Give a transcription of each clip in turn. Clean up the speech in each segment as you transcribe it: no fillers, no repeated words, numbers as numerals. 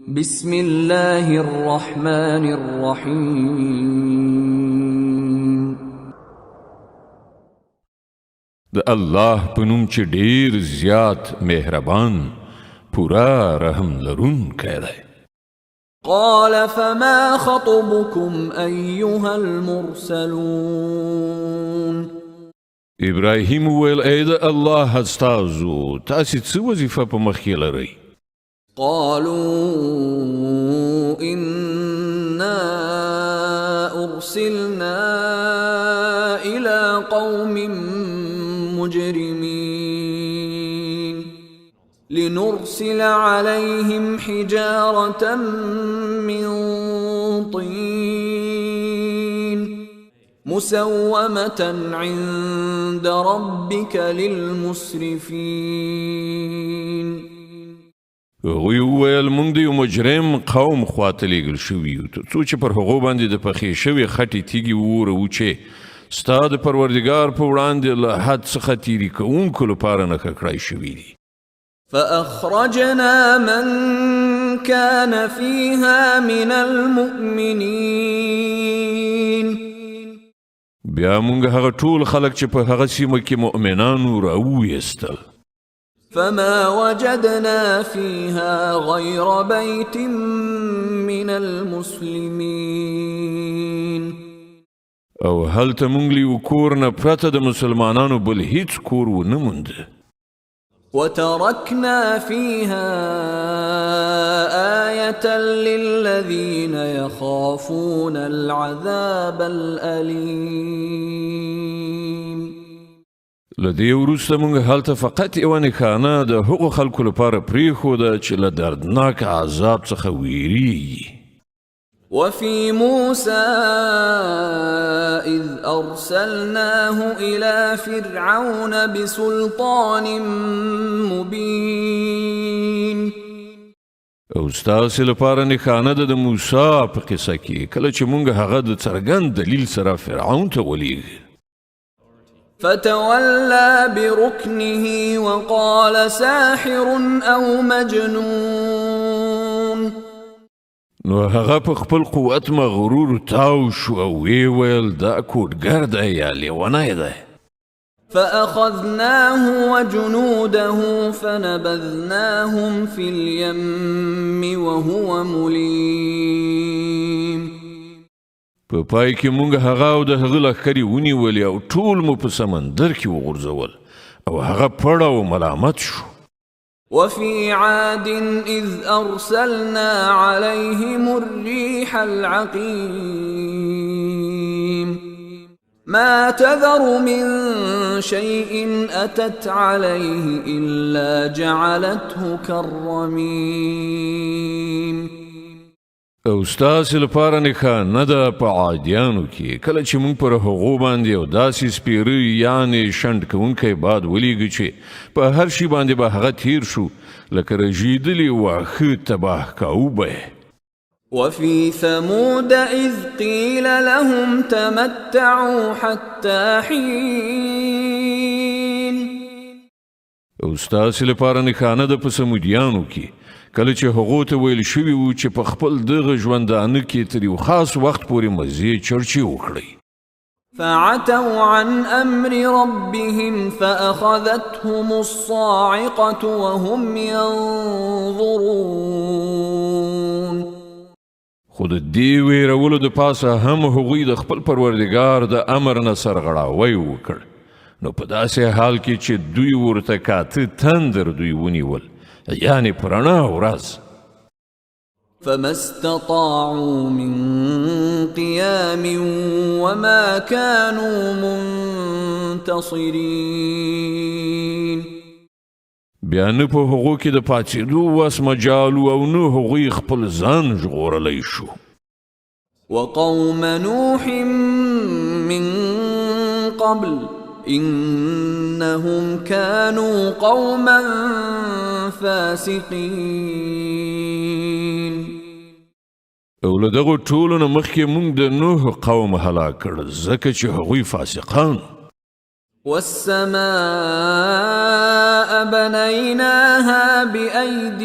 بسم الله الرحمن الرحیم د الله په نوم چې ډیر زیات مهربان پورا رحم لرونکی دی. قال فما خطبكم أيها المرسلون ابراهیم وویل ای د الله استازو تاسې څه وظیفه په مخ کې لرئ؟ قالوا إنا أرسلنا إلى قوم مجرمين لنرسل عليهم حجارة من طين مسومة عند ربك للمسرفين. هغوی وویل موږ د یو مجرم قوم خواته لیږل شوي یو تر څو چې پر هغو باندې د پخې شوې خټې تیږې ووروو چې ستا د پروردګار په وړاندې له حد څخه تیري کوونکو لپاره نښه کړای شوي دي. فأخرجنا من كان فيها من المؤمنين بیا موږ هغه ټول خلک چې په هغه سیمه کې مؤمنانو راوویستل. فما وجدنا فيها غير بيت من المسلمين او هلته موږ له یو کور نه پرته د مسلمانانو بل هیڅ کور ونه موند. وتركنا فيها آية للذين يخافون العذاب الأليم. لدې وروسته موږ هلته فقط یوه نښانه د هغو خلکو لپاره پرېښوده چې له دردناک عذاب څخه ویریږي. وفي موسى إذ أرسلناه إلى فرعون بسلطان مبين. او ستاسې لپاره نښانه ده د موسی په قصه کې کله چې موږ هغه د څرګند دلیل سره فرعون ته ولېږه. فتولى بركنه وقال ساحر أو مجنون. نو هغه په خپل قوت مغرور تاو شو او وی ویل دا کوډګر دی یا لیونی دی. فأخذناه وجنوده فنبذناهم في اليم وهو مليم. په پای کې موږ هغه او د هغه لښکرې ونیولې او ټول مو په سمندر کې وغورځول او هغه پړ او ملامت شو. وفي عاد إذ أرسلنا عليهم الريح العقيم ما تذر من شيء أتت عليه إلا جعلته كالرميم. او ستاسې لپاره نښانه ده په عادیانو کې کله چې موږ پر هغو باندې یو داسې سپیره یعنې شنډ کوونکی باد ولیږه چې په هر شي باندې به هغه تیر شو لکه رژېدلي واښه تباه کوو. وفي ثمود إذ قيل لهم تمتعوا حتى حين. او ستاسې لپاره نښانه ده په سمودیانو کې کله چې هغو ته ویل شوي وو چې په خپل دغه ژوندانه کې تر یو خاص وخت پورې مزې چرچې وکړئ. فعتوا عن أمر ربهم فأخذتهم الصاعقة وهم ينظرون. خو د دې ویرولو د پاسه هم هغوی د خپل پروردګار د امر نه سرغړاوی وکړ. نو په داسې حال کې چې دوی ورته کاته تندر دوی ونیول یعنی پرانا ورځ. فما استطاعوا من قيام وما كانوا منتصرين. بیا نه په هغو کې د پاڅېدو وس مجالو او نه هغوی خپل ځان ژغورلی شو. وقوم نوح من قبل إنهم كانوا قوما فاسقين. او له دغو ټولو نه مخکې موږ د نوح قوم هلاک کړ ځکه چې هغوی فاسقان. والسماء بنيناها بأيد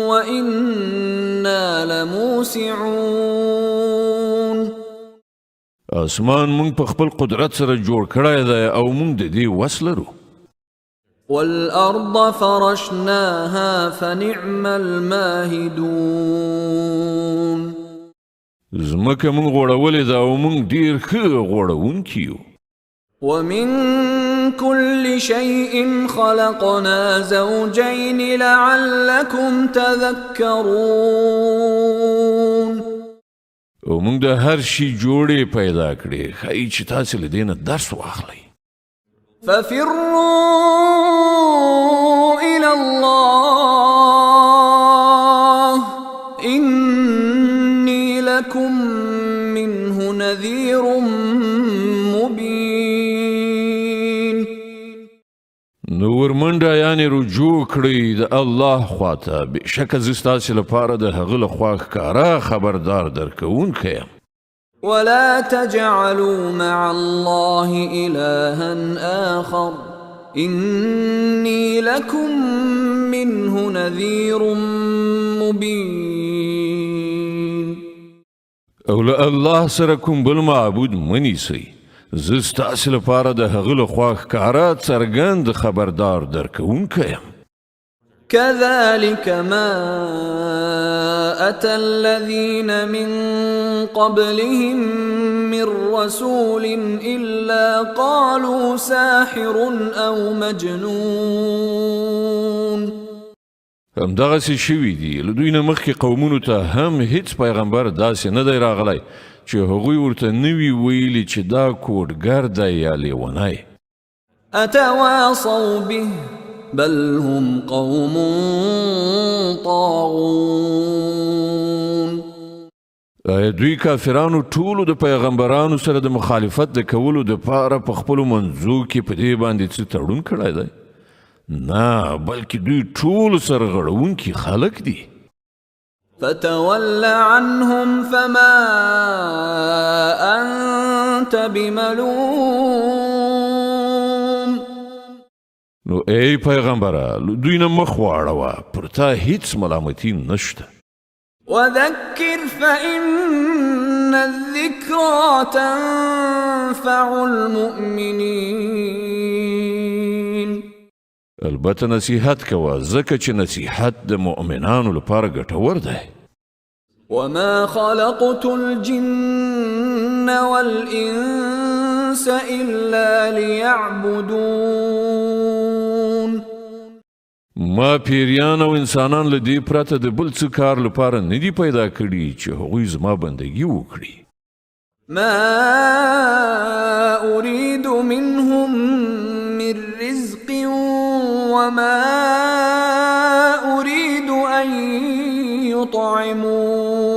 وإنا إنا لموسعون اسمان مونږ په خپل قدرت سره جوړ کړی دی او مونږ د دې وس لرو. والأرض فرشناها فنعم الماهدون ځمکه مونږ غوړولې ده او مونږ ډېر ښه غوړونکي یو. ومن كل شيء خلقنا زوجين لعلكم تذكرون او مونږ د هر شي جوړې پیدا کړې ښایي چې تاسې له دې نه درس واخلئ. ففروا إلى الله إني لكم منه نذير مبين. نو ورمنډه یعنې رجوع کړئ د الله خواته، بېشکه زه ستاسې لپاره د هغه له خوا ښکاره خبردار درکوونکی یم. ولا تجعلوا مع الله إلها آخر إني لكم منه نذير مبين. او له الله سره کوم بل معبود مه نیسئ، زه ستاسې لپاره د هغه له خوا ښکاره څرګند خبردار درکوونکی یم. كذلك ما أتى الذين من قبلهم من رسول إلا قالوا ساحر أو مجنون. همدغسې شوي دي له دوی نه مخکې قومونو ته هم هیڅ پیغمبر داسې نه دی راغلی چې هغوی ورته نه وي ویلي چې دا کوډګر دی یا لیونی. أتواصوا به بل هم قوم طاغون. آیا دوی کافرانو ټولو د پیغمبرانو سره د مخالفت د کولو دپاره په خپلو منځو کې په دې باندې څه تړون کړی دی؟ نه، بلکې دوی ټولو سره غړونکي خلک دي. فتول عنهم فما أنت بملوم. نو ای پیغمبره له دوی نه مخ واړوه، پر تا هیڅ ملامتي نشته. وذكر فإن الذكرى تنفع المؤمنين. البته نصیحت کوه، ځکه چې نصیحت د مؤمنانو لپاره ګټور دی. وما خلقت الجن والإنس إلا ليعبدون. ما پیریان او انسانان له دې پرته د بل څه کار لپاره نه دي پیدا کړي چې هغوی زما بندګي وکړي. ما أريد منهم من رزق وما أريد أن يطعمون.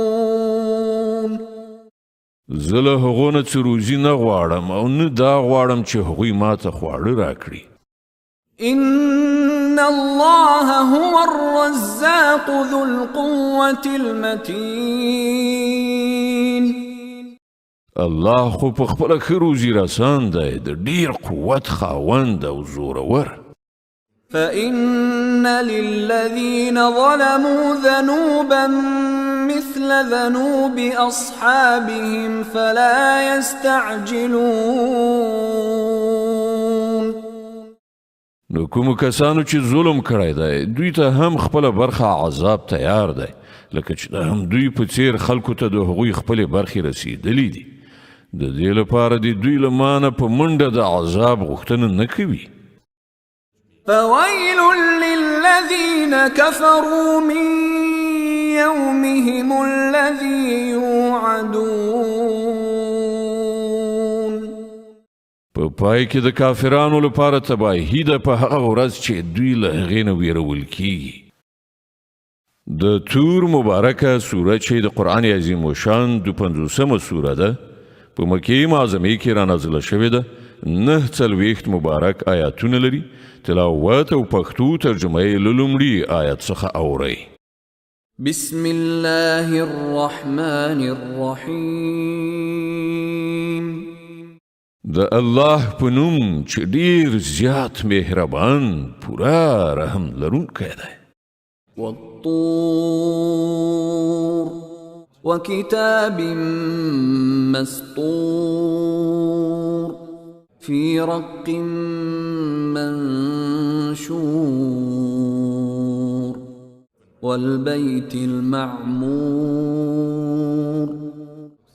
زه له هغو نه څه روزي نه غواړم او نه دا غواړم چې هغوی ما ته خواړه راکړي. إن الله هو الرزاق ذو القوة المتين. الله خو په خپله ښه روزي رسان دی، د ډېر قوت خاوند او زورور. فإن للذين ظلموا ذنوبا مثل ذنوب أصحابهم فلا يستعجلون. نو کومو کسانو چې ظلم کړی دی دوی ته هم خپله برخه عذاب تیار دی، لکه چې د هم دوی په څیر خلکو ته د هغوی خپلې برخې رسیدلی دي. د دې لپاره د دوی له مانه په منډه د عذاب غوښتنه نه کوي. فويل للذين كفروا من يومهم الذي يوعدون. په پای کې د کافرانو لپاره تباهي ده په هغه ورځ چې دوی له هغې نه ویرول کیږي. د تور مبارکه سوره چې د قرآن عظیم الشان 50مه سوره ده، په مکې معظمې کې رانازله شوې ده، 49 مبارک آیاتونه لري. تلاوت او پښتو ترجمه یې له لومړي آیت څخه اورئ. بسم الله الرحمن الرحیم. د الله په نوم چې ډېر زیات مهربان پوره رحم لرونکی دی. والطور وكتاب مسطور في رق منشور والبيت المعمور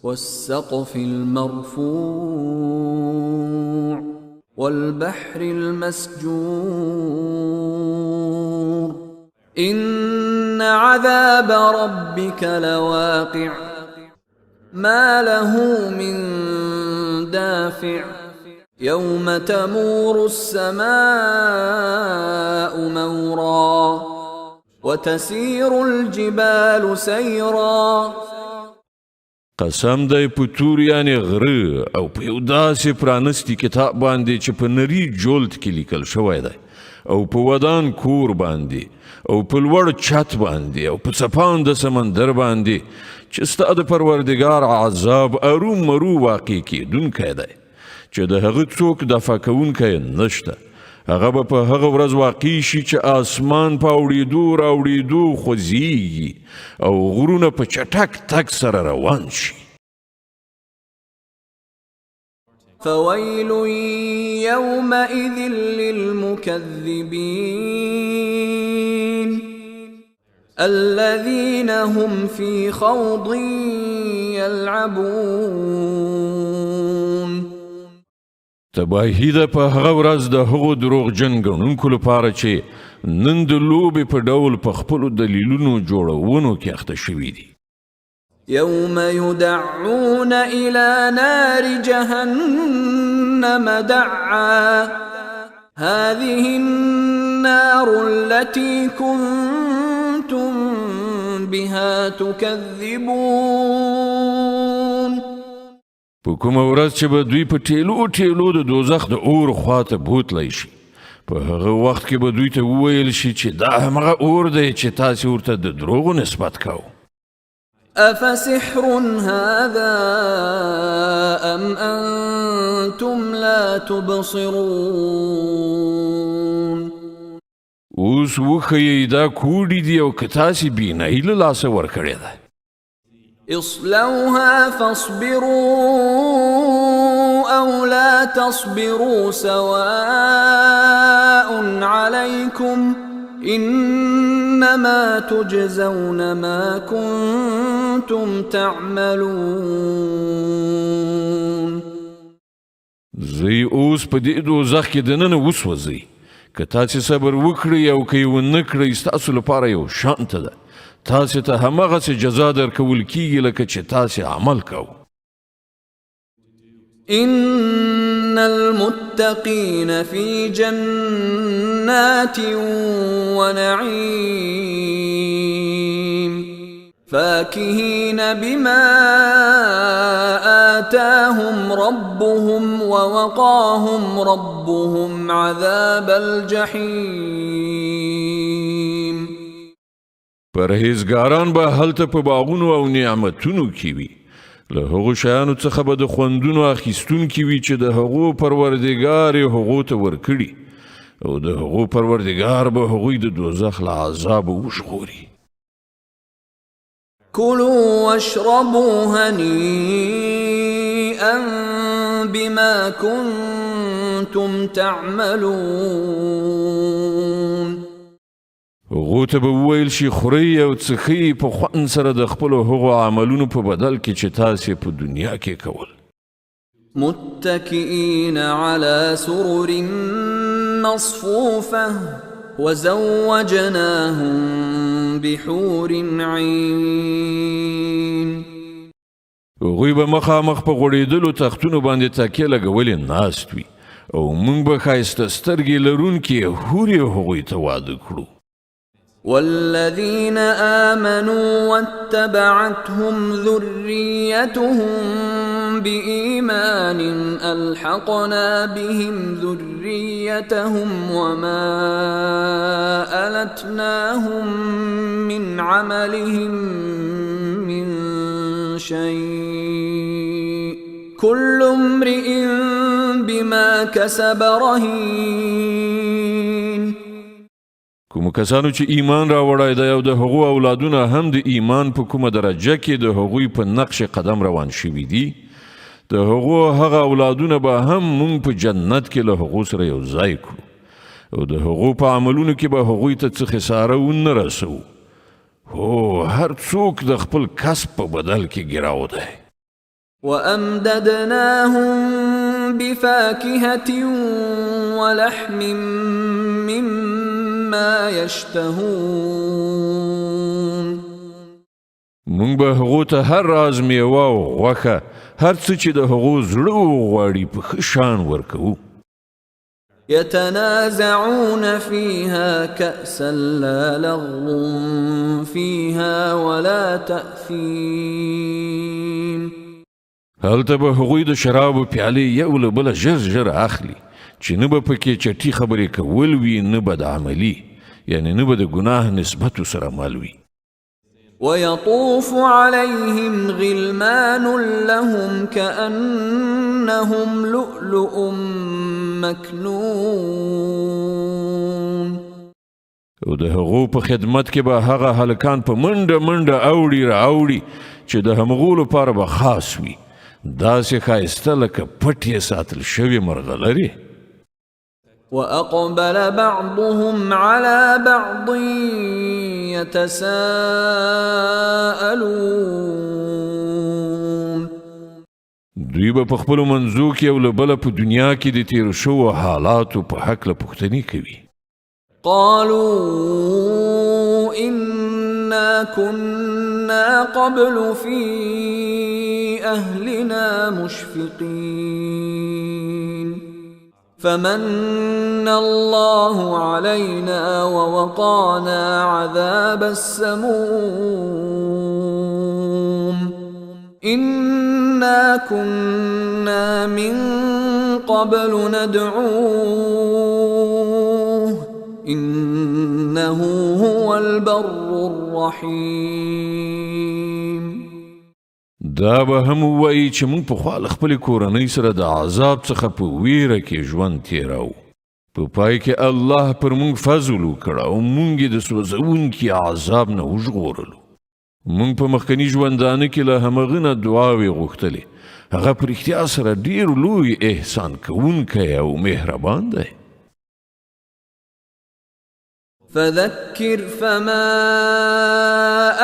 والسقف المرفوع والبحر المسجور إن عذاب ربك لواقع ما له من دافع يوم تمور السماء مورا وتسير الجبال سيرا. قسم دی په تور یعنی غره او په یو داسې پرانستی کتاب باندې چې په نری جولد کې لیکل شوی دی او په ودان کور باندې او په لوړ چت باندې او په څپان د سمندر باندې چې ستا د پروردګار عذاب اروم مرو واقع کیدونکی دی چې د هغه څوک دفع کوونکی نشته. هغه به په هغه ورځ واقع شي چې آسمان په اوړېدو راوړېدو خوځېږي او غرونه په چټک تګ سره روان شي. فويل يومئذ للمكذبين الذين هم في خوض يلعبون. تباهی ده په هغه ورځ د هغو دروغجن ګڼونکو لپاره چې نن د لوبې په ډول په خپلو دلیلونو جوړونو کې اخته شوي دي. يوم يدعون إلى نار جهنم دعا هذه النار التي كنتم بها تكذبون. په کومه ورځ چې به دوی په ټیلو ټیلو د دوزخ د اور خواته بوتلی شي په هغه وخت کې به دوی ته وویل شي چې دا همغه اور دی چې تاسې ورته د دروغو نسبت کوو. أفسحر هذا أم أنتم لا تبصرون. اوس وښیئ دا کوډې دي او که تاسې بینایي له لاسه ورکړې ده. اصلوها فاصبروا أو لا تصبروا سواء عليكم إنما تجزون ما كنتم تعملون. زی اوس په دې دوزخ کې دننه وسوځئ که تاسې صبر وکړئ او که یې ونه کړئ ستاسو لپاره یو شان ده. تاسې ته همغسې جزا درکول کیږي لکه چې تاسې عمل کوو. إن المتقين في جنات ونعيم فاكهين بما آتاهم ربهم ووقاهم ربهم عذاب الجحيم. پرهیزګاران به هلته په باغونو او نعمتونو کې وي له هغو شیانو څخه به د خوندونو اخیستونکي وي چې د هغو پروردګار یې هغو ته ورکړي او د هغو پروردګار به هغوی د دوزخ له عذابه وژغوري. كلوا واشربوا هنيئا بما كنتم تعملون. هغو ته به وویل شي خورئ او څښئ په خوند سره د خپلو هغو عملونو په بدل کې چې تاسې په دنیا کې کول. متكئين على سرر مصفوفة وزوجناهم بحور عين. هغوی به مخامخ په غوړېدلو تختونو باندې تکیه لګولې ناست وي او موږ به ښایسته سترګې لرونکي حورې هغوی ته واده کړو. والذين آمنوا واتبعتهم ذريتهم بإيمان ألحقنا بهم ذريتهم وما ألتناهم من عملهم من شيء كل امرئ بما كسب رهين. کوم کسانو چې ایمان راوړی دی او د هغو اولادونه هم د ایمان په کومه درجه کې د هغوی په نقش قدم روان شوي دي د هغو هغه اولادونه به هم مونږ په جنت کې له هغو سره یو ځای کړو او د هغو په عملونو کې به هغوی ته څه خساره ونه رسوو هو هر څوک د خپل کسب په بدل کې ګیراو دی وأمددناهم بفاكهة ولحم مما يشتهون مونږ به هغو ته هر راز میوه او غوښه هر څه چې د هغو زړه وغواړي په ښه شان ورکوو يتنازعون فيها كأسا لا لغو فيها ولا تأثيم هلته به هغوی د شرابو پیالې یو له بله ژر ژر اخلي چې نه به پکې چټي خبرې کول وي نه به د عملي یعنی نه به د ګناه نسبت سره مل وي ويطوف عليهم غلمان لهم كأنهم لؤلؤ مكنون او د هغو په خدمت کې به هغه هلکان په منډه منډه اوړي را اوړي چې د همغو لپاره به خاص وي داسې ښایسته لکه پټ یې ساتل شوي مرغلرې وأقبل بعضهم على بعض يتساءلون دوی به په خپلو منځو کې یو له بله په دنیا کې د تیرو شوو حالاتو په هکله پوښتنې کوي قالوا إنا كنا قبل في أهلنا مشفقين فمن الله علينا ووقانا عذاب السموم إنا كنا من قبل ندعوه إنه هو البر الرحيم دا به هم وایي چې موږ پخوا له خپلې کورنۍ سره د عذاب څخه په ویره کې ژوند تېراو په پای کې الله پر موږ فضل وکړ او موږ یې د سوځونکي عذاب نه وژغورلو موږ په مخکني ژوندانه کې له همغه نه دعاوې غوښتلې هغه په رښتیا سره ډېر لوی احسان کوونکی او مهربان دی فذكر فما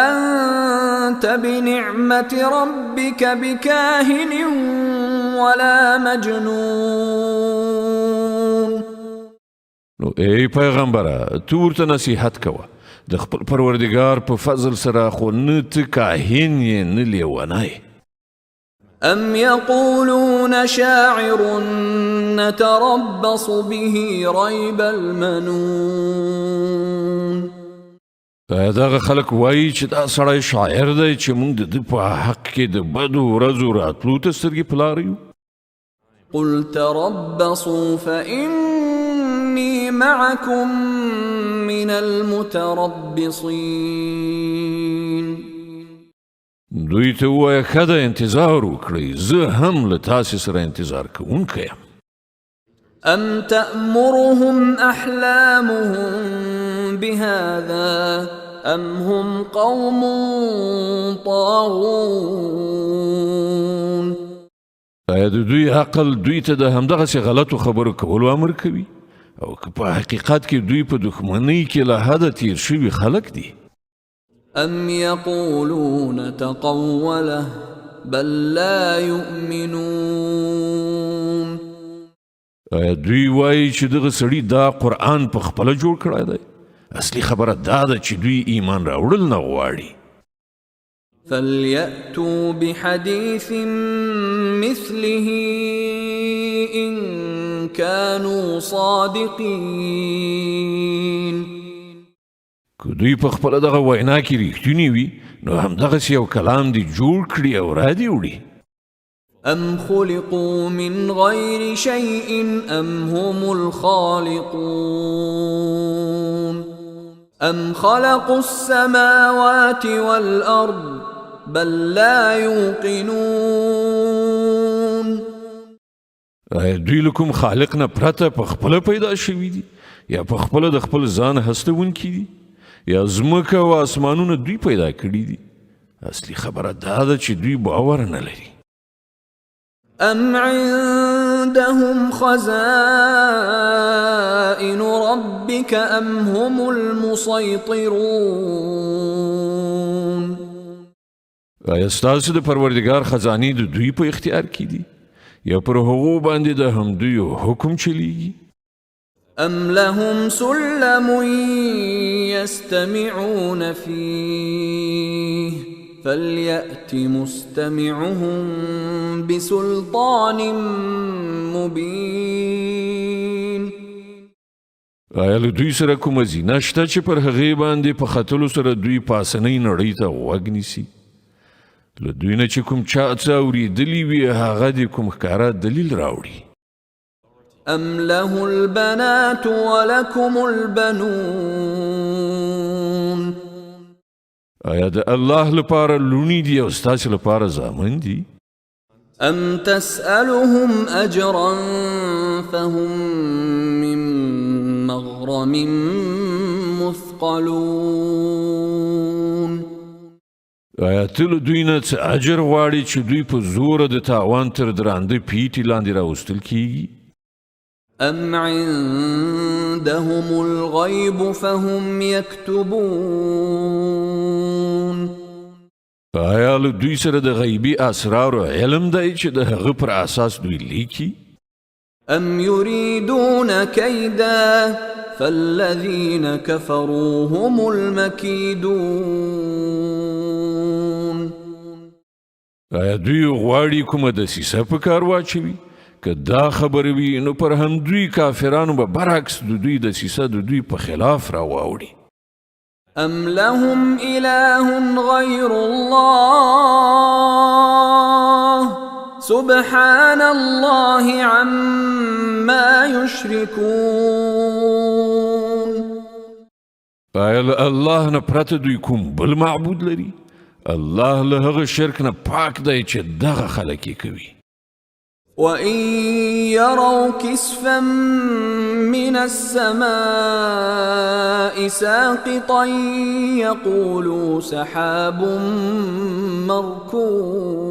أنت بنعمة ربك بكاهن ولا مجنون نو ای پیغمبره تو ورته نصیحت کوه د خپل پروردګار په فضل سره خو نه ته کاهن یې نه لیونی أم يقولون شاعر نتربص به ريب المنون دغه خلک وایي چې دا سړی شاعر دی چې موږ د ده په حق کې د بدو ورځو راتلو ته سترګې په لاره یو قل تربصوا فإني معكم من المتربصين دوی ته ووایه ښه ده انتظار وکړئ زه هم له تاسې سره انتظار کوونکی یم أم تأمرهم أحلامهم بهذا أم هم قوم طاغون آیا د دوی عقل دوی ته د همدغسې غلطو خبرو کولو امر کوي او که په حقیقت کې دوی په دښمنۍ کې له حده تیر شوي خلک دي أم يقولون تقوله بل لا يؤمنون آیا دوی وایي چې دغه سړي دا قرآن په خپله جوړ کړی دی اصلي خبره دا ده چې دوی ایمان راوړل نه غواړي فليأتوا بحديث مثله إن كانوا صادقين که دوی په خپله دغه وینا کې ریښتوني وي نو همدغسې یو کلام دې جوړ کړي او را دې وړي أم خلقوا من غير شيء أم هم الخالقون أم خلقوا السماوات والأرض بل لا يوقنون آیا دوی له کوم خالق نه پرته په خپله پیدا شوي دي یا په خپل د خپل ځان هستونکي دي یا ځمکه او اسمانونه دوی پیدا کړي دي؟ اصلي خبره دا ده چې دوی باور نه لري. أم عندهم خزائن ربك أم هم المسيطرون؟ آیا ستاسو د پروردګار خزانې د دوی په اختیار کې دي یا پر هغو باندې د همدوی حکم چلیږي؟ أم لهم سلم يستمعون فيه فليأت مستمعهم بسلطان مبين. آیا له دوی سره کومه زینه شته چې پر هغې باندې په ختلو سره دوی پاسنۍ نړۍ ته غوږ نیسي؟ له دوی نه چې کوم چا څه اورېدلي وي هغه د کوم ښکاره دلیل راوړي. أم له البنات ولكم البنون؟ آیا د الله لپاره لونی دي او ستاسو لپاره زامن دي؟ أم تسألهم أجرا فهم من مغرم مثقلون؟ آیا ته له دوی نه څه اجر غواړې چې دوی په زوره د تاوان تر درانده پیټې لاندې راوستل کیږي؟ أم عندهم الغيب فهم يكتبون؟ آیا له دوی سره د غیبي اسرارو علم دی چې د هغه پر اساس دوی لیکي؟ أم يريدون كيدا فالذين كفروا هم المكيدون؟ آیا دوی غواړي کومه دسیسه په کار واچوي؟ که دا خبره وي نو پر همدوی کافرانو به برعکس د دوی دسیسه د دوی په خلاف راواوړي. أم لهم إله غير الله سبحان الله عما يشركون؟ آیا له الله نه پرته دوی کوم بل معبود لري؟ الله له هغه شرک نه پاک دی چې دغه خلک یې کوي. وإن يروا كسفا من السماء ساقطا يقولوا سحاب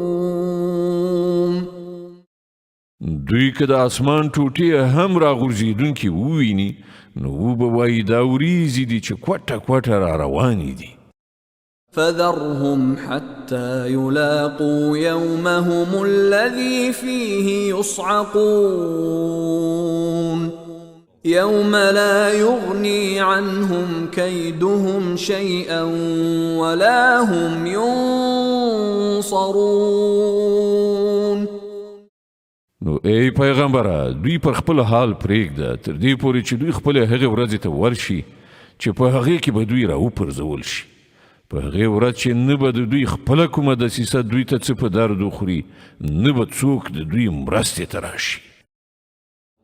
مركوم؟ دوی که د اسمان ټوټې هم راغورځېدونکي وویني نو به وایي دا وریځې دي چې کوټه کوټه را روانې دي. فذرهم حتى يلاقوا يومهم الذي فيه يصعقون يوم لا يغني عنهم كيدهم شيئا ولا هم ينصرون. نو ای پیغمبره دوی پر خپل حال پرېږده تر دې پورې چې دوی خپل هغې ورځې ته ورشي چې په هغې کې به دوی راوپرځول شي. په هغې ورځ چې نه به د دوی خپله کومه دسیسه دوی ته څه په درد وخوري نه به څوک د دوی مرستې ته راشي.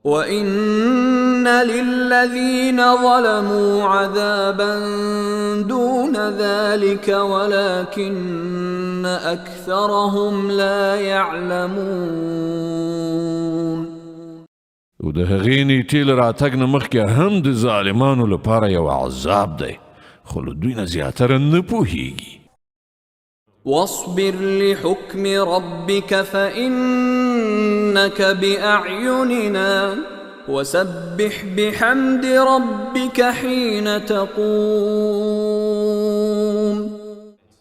وَإِنَّ لِلَّذِينَ ظَلَمُوا عَذَابًا دُونَ ذَلِكَ وَلَكِنَّ أَكْثَرَهُمْ لَا يَعْلَمُونَ. او د هغې نیټې له راتګ نه مخکې هم د ظالمانو لپاره یو عذاب دی خو له دوی نه زیاتره نه پوهیږي. واصبر لحكم ربك فإنك بأعيننا وسبح بحمد ربك حين تقوم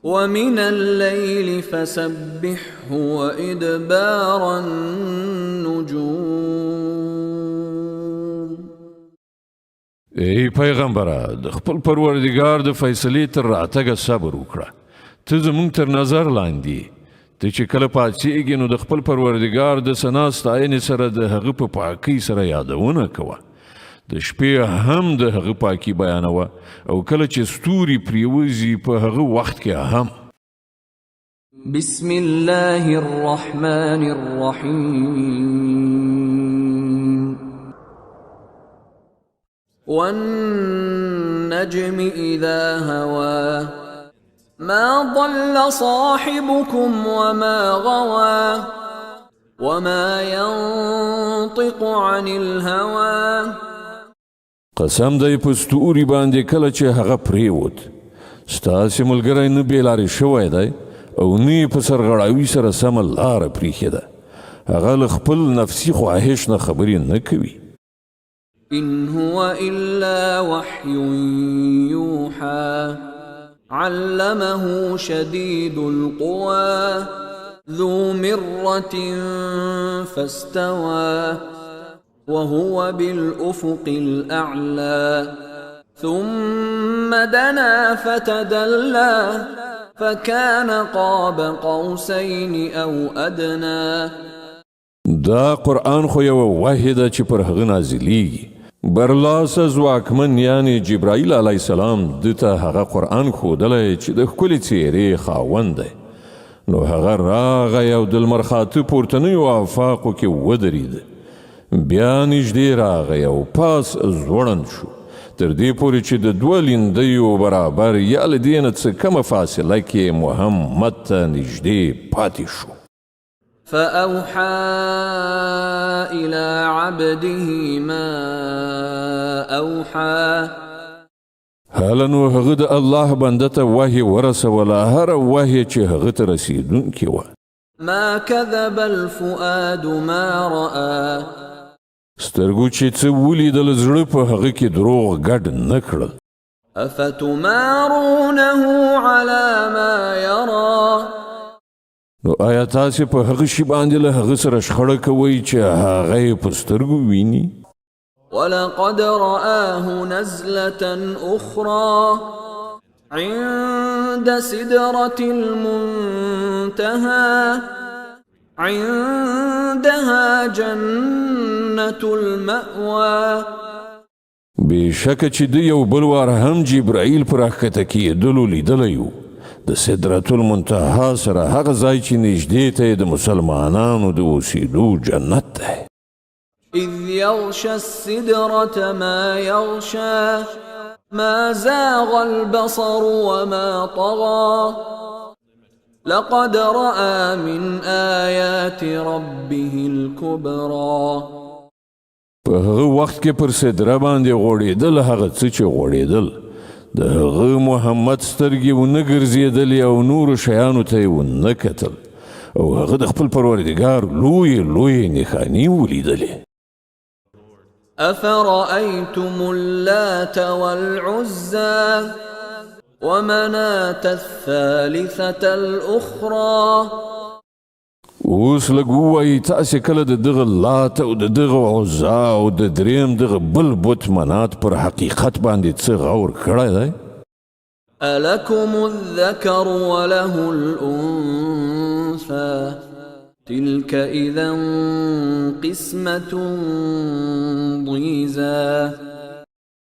ومن الليل فسبحه وإدبار النجوم. ای پیغمبره د خپل پروردګار د فیصلې تر راتګه صبر وکړه. ته زمونږ تر نظر لاندې ته چې کله پاڅېږې نو د خپل پروردګار د ثنا ستاینې سره د هغه په پاکۍ سره یادونه کوه. د شپې هم د هغه پاکي بیانوه او کله چې ستوري پریوځي په هغه وخت کې هم. بسم الله الرحمن الرحيم. والنجم إذا هوى ما ضل صاحبكم وما غوى وما ينطق عن الهوى قسم دی په ستوري باندې کله چې هغه پریوت ستاسې ملګری نه بېلارې شوی دی او نه یې په سرغړاوي سره سمه لاره پریښې ده هغه له خپل نفسي خواهش نه خبرې نه کوي إن هو إلا وحي يوحى علمه شديد القوى ذو مرة فاستوى وهو بالأفق الأعلى ثم دنا فتدلى فكان قاب قوسين أو أدنى. دا قرآن خو یو وحی ده چې پر هغه نازلیږي برلاسه ځواکمن یعنی جبرائیل علیه السلام ده ته هغه قرآن ښودلی چې د ښکلې څیرې خاوند دی نو هغه راغی او د لمر خاته پورتنیو آفاقو کې ودرېده بیا نږدې راغی او پاس ځوړند شو تر دې پورې چې د دوه لیندیو برابر یا له دې نه څه کمه فاصله کې محمد ته نږدې پاتې شو فأوحى إلى عبده ما أوحى. هله نو هغه د الله بنده ته وحی ورسوله هره وحی چې هغه ته رسیدونکې وه ما كذب الفؤاد ما رأى. سترګو چې څه ولیدل زړه په هغه کې دروغ ګډ نه کړل أفتمارونه على ما يرى. نو آیا تاسې په هغه شي باندې له هغه سره شخړه کوئ چې هغه یې په سترګو ویني ولقد رآه نزلة أخرى عند سدرة المنتهى عندها جنة المأوى. بېشکه چې د یو بل وار هم جبرائیل په راښکته کېدلو لیدلی و د سدرة المنتهى سره هغه ځای چې نږدې ته د مسلمانانو د اوسېدو جنت دی إذ يغشى السدرة ما يغشى ما زاغ البصر وما طغى لقد رأى من آيات ربه الكبرى. په هغه وخت کې پر سدره باندې غوړېدل هغه څه چې غوړېدل د هغه محمد سترګې ونه ګرځېدلې او نورو شیانو ته یې ونه کتل او هغه د خپل پروردګار لویې نښانې ولیدلې أفرأيتم اللات والعزى ومناة الثالثة الأخرى. اوس لږ ووایي تاسې کله د دغه لات او د دغه عزا او د دریم دغه بل بت منات پر حقیقت باندې څه غور کړی دی ألكم الذكر وله الأنثى تلك إذا قسمة ضيزى.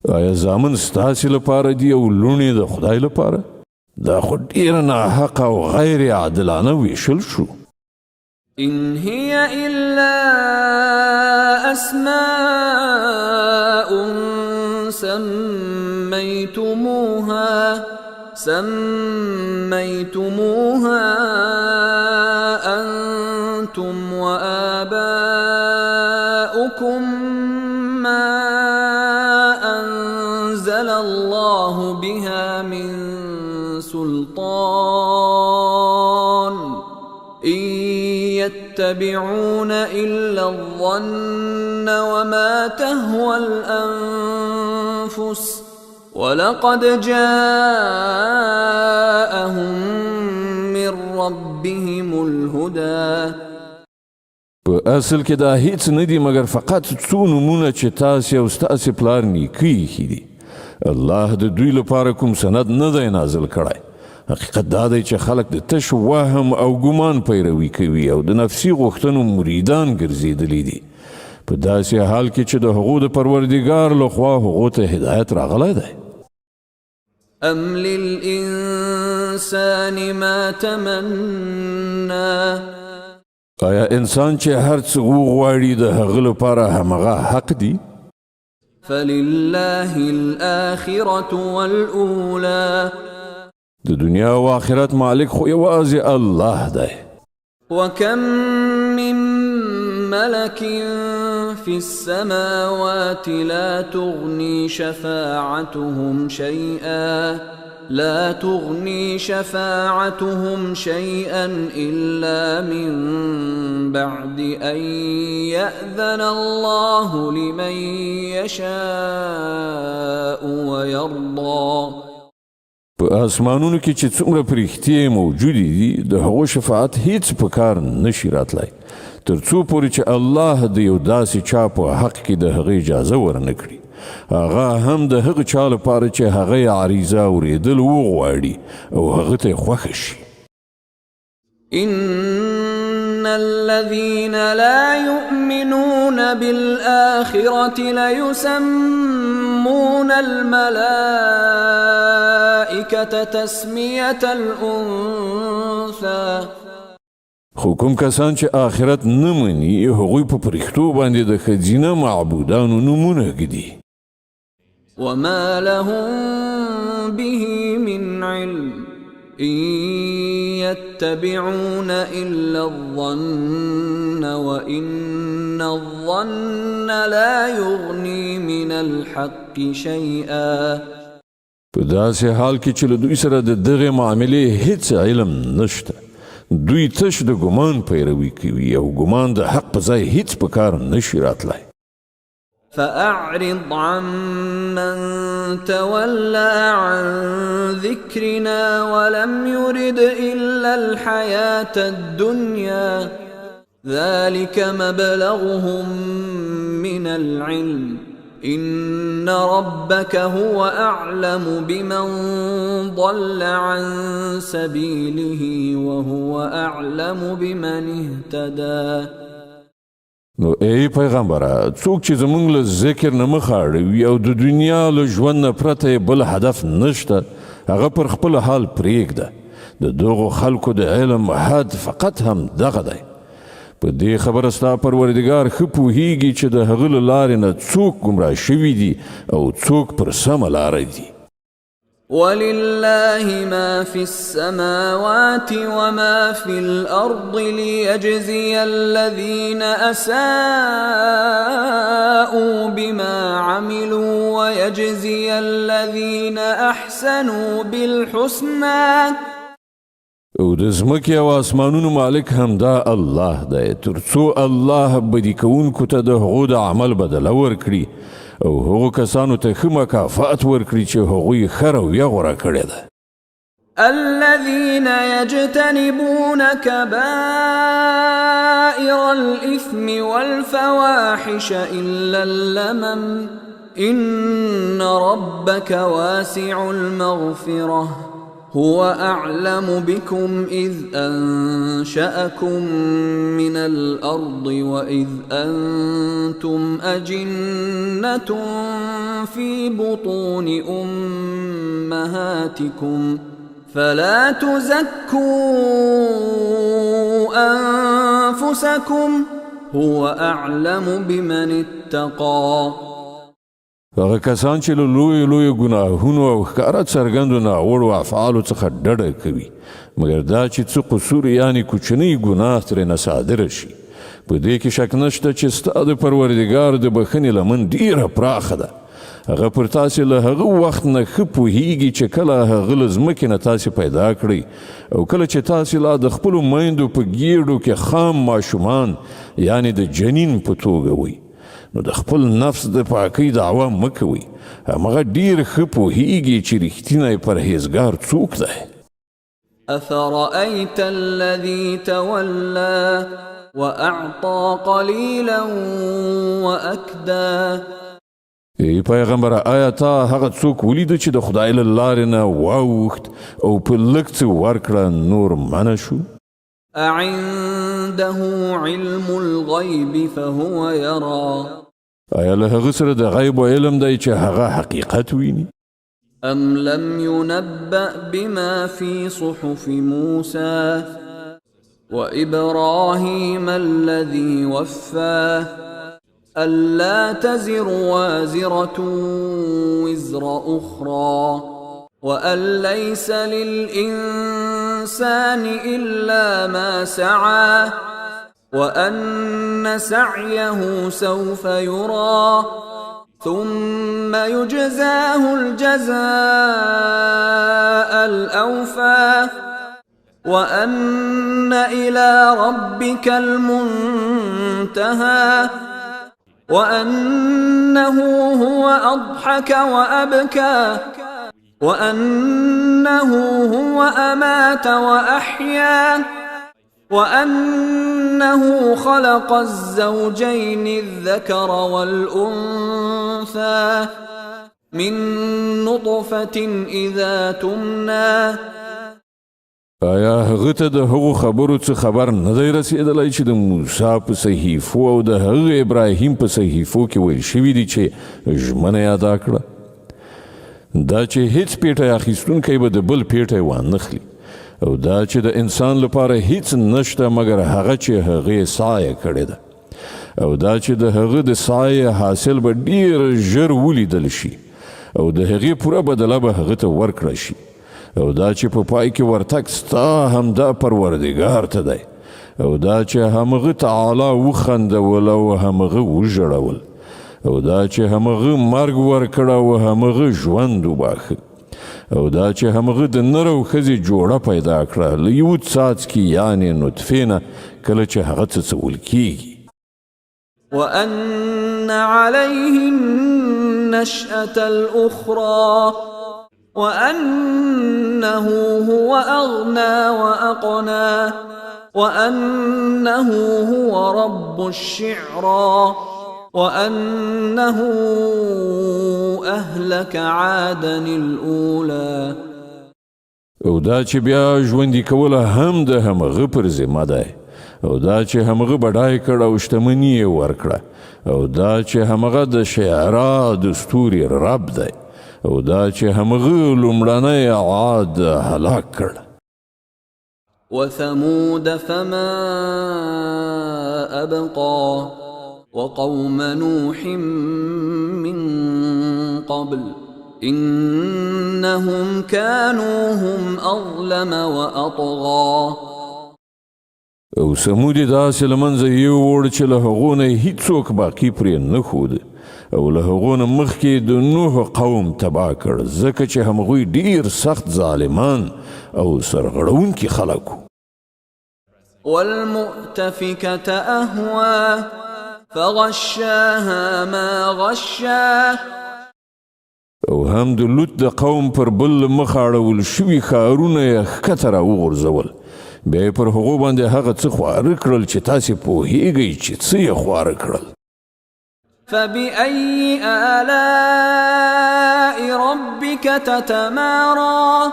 آیا زامن ستاسې لپاره دي او لوڼې د خدای لپاره دا خو ډېره ناحقه او غیر عادلانه ویشل شو إن هي إلا أسماء سميتموها أنتم وآباؤكم ما أنزل الله بها من سلطان إن يتبعون إلا الظن وما تهوى الأنفس ولقد جاءهم من ربهم الهدى. په اصل کې دا هیڅ نه دي مګر فقط څو نومونه چې تاسې او ستاسې پلار نیکه ایښي دي الله د دوی لپاره کوم سند نه دی نازل کړی حقیقت دا دی چې خلک د تش وهم او ګمان پیروي کوي او د نفسي غوښتنو مریدان ګرځېدلي دي په داسې حال کې چې د هغو د پروردګار لخوا هغو ته هدایت راغلی دی أم للإنسان ما تمنى. آیا انسان چې هر څه وغواړي د هغه لپاره همغه حق دی فلله الآخرة والأولى. د دنیا او آخرت مالک خو یوازې الله دی وكم من ملك في السماوات لا تغني شفاعتهم شيئا إلا من بعد أن يأذن الله لمن يشاء ويرضى. په اسمانونو کې چې څومره پرښتې موجودې دي د هغو شفاعت هیڅ په کار نشي راتلی تر څو پورې چې الله د یو داسې چا په حق کې د هغې اجازه ورنه کړي هغه هم د هغه چا لپاره چې هغه یې عریضه اورېدل وغواړي او هغه ته یې خوښه شي. إن الذين لا يؤمنون بالآخرة ليسمون الملائكة تسمية الأنثى. خو کوم کسان چې آخرت نه مني هغوی په پرښتو باندې د ښځینه معبودانو نومونه ږدي. وما لهم به من علم إن يتبعون إلا الظن وإن الظن لا يغني من الحق شيئا. په داسې حال کې چې له دوی سره د دغې معاملې هیڅ علم نشته دوی تش د ګمان پیروي کوي او ګمان د حق په ځای هیڅ په کار نشي راتلی. فأعرض عمن تولى عن ذكرنا ولم يرد إلا الحياة الدنيا ذلك مبلغهم من العلم إن ربك هو أعلم بمن ضل عن سبيله وهو أعلم بمن اهتدى. نو ای پیغمبره څوک چې زمونږ له ذکر نه مخ اړوي او د دنیا له ژوند نه پرته بل هدف نشته هغه پر خپل حال پرېږده د دغو خلکو د علم حد فقط هم دغه دی. په دې خبره ستا پروردګار ښه پوهیږي چې د هغه له لارې نه څوک ګمراه شوي دي او څوک پر سمه لاره دي. ولله ما في السماوات وما في الأرض ليجزي الذين أساءوا بما عملوا ويجزي الذين أحسنوا بالحسنى. او د ځمکې او اسمانونو مالک همدا الله دی تر څو الله بدي کوونکو ته د هغو د عمل بدله ورکړي او هغو کسانو ته ښه مکافات ورکړي چې هغوی ښه رویه غوره کړې ده. الذين يجتنبون كبائر الإثم والفواحش إلا اللمم إن ربك واسع المغفرة هو أعلم بكم إذ أنشأكم من الأرض وإذ أنتم أجنة في بطون أمهاتكم فلا تزكوا أنفسكم هو أعلم بمن اتقى. هغه کسان چې له لویو ګناهونو او ښکاره څرګندو ناوړو افعالو څخه ډډه کوي مګر دا چې څه قصور یعنې کوچنی ګناه ترېنه صادره شي په دې کې شک نشته چې ستا د پروردګار د بښنې لمن ډیره پراخه ده. هغه پر تاسې له هغه وخت نه ښه پوهیږي چې کله هغه له ځمکې نه تاسې پیدا کړئ او کله چې تاسې لا د خپلو میندو په ګېډو کې خام ماشومان یعنې د جنین په توګه وئ نو د خپل نفس د پاکۍ دعوه مه کوئ همغه ډېر ښه پوهیږي چې رښتینی پرهیزګار څوک دی. أفرأيت الذي تولى وأعطى قليلا وأكدى. ای پیغمبره آیا تا هغه څوک ولیده چې د خدای له لارې نه واوښت او په لږ څه ورکړه نور منع شو؟ أعنده علم الغيب فهو يرى. آیا له هغه سره د غیب علم دی چې هغه حقیقت ویني؟ أم لم ينبأ بما في صحف موسى وإبراهيم الذي وفى ألا تزر وازرة وزر أخرى وأن ليس للإنسان إلا ما سعى وأن سعيه سوف يرى ثم يجزاه الجزاء الأوفى وأن إلى ربك المنتهى وأنه هو أضحك وأبكى وأنه هو أمات وأحيا وأنه خلق الزوجين الذكر والأنثى من نطفة إذا تمنى. آیا هغه ته د هغو خبرو څه خبر نه دی رسېدلی چې د موسی په صحیفو او د هغه ابراهیم په صحیفو کې ویل شوي دي چې ژمنه یې ادا کړه دا چې هیڅ پیټی اخیستونکی به د بل پیټی وانخلي او دا چې د انسان لپاره هیڅ نشته مګر هغه چې هغې سایه کړې ده او دا چې د هغه د سایه حاصل به ډیر ژر ولیدل شي او د هغې پوره بدله به هغه ته ورکړه شي او دا چې په پای کې ورتګ ستا همدا پروردګار ته دی او دا چې همغه تعالی وخندول او همغه وژړول او دا چې همغه مرګ ورکړه او همغه ژوند وباخه او دا چې همغه د نر او ښځې جوړه پیدا کړه له یو څاڅکي یعنې نطفې نه کله چې هغه څڅول کیږي. وأن عليه النشأة الأخرى وأنه هو أغنى وأقنى وأنه هو رب الشعرى وأنه أهلك عادا الأولى. او دا چې بیا ژوندي کوله هم د همغه پر ذمه دی او دا چې همغه بډای کړه او شتمني یې ورکړه او دا چې همغه د شعرا د ستوري رب دی او دا چې همغه لومړنی عاد هلاک کړ. وثمود فما أبقى وقوم نوح من قبل إنهم كانوا هم أظلم وأطغى. او سمودي داسې له منځه یووړ چې له هغو نه هیڅوک باقي پرې نه ښود او له هغو نه مخکې د نوح قوم تباه کړ ځکه چې همغوی ډیر سخت ظالمان او سرغړونکي خلک وو. والمؤتفكة أهوى فغشاها ما غشا. او هم د لوط د قوم پر بل مخ اړول شوي ښارونه یې ښکته راوغورځول بیا یې پر هغو باندې هغه څه خواره کړل چې تاسې پوهیږئ چې څه یې خواره کړل. فبأي آلاء ربك تتمارى.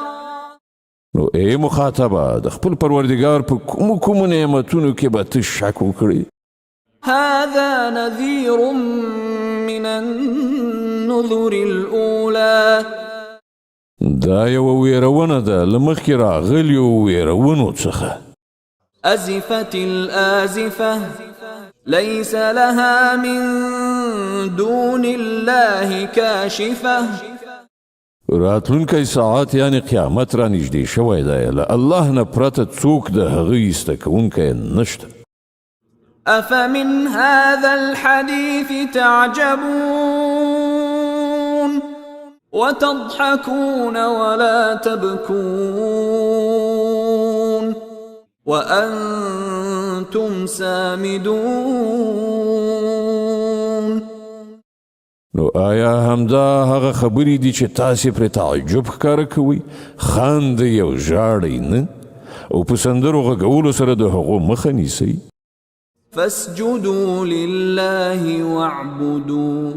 نو ای مخاطبه د خپل پروردګار په کومو نعمتونو کې به ته شک وکړې. هذا نذير من النذر الأولى. دا یو ویرونه ده له مخکې راغلیو ویرونو څخه. أزفت الآزفة ليس لها من دون الله كاشفة. راتلونکی ساعت یعنی قیامت را نږدې شوی دی له الله نه پرته څوک د هغه ایسته کوونکی نشته. أفمن هذا الحديث تعجبون وتضحكون ولا تبكون وأنتم سامدون. نو آیا همدا هغه خبرې دي چې تاسې پرې تعجب ښکاره کوئ خاندئ او ژاړئ نه او په سندرو غږولو سره د هغو مخه نیسئ. فاسجدوا لله واعبدوا.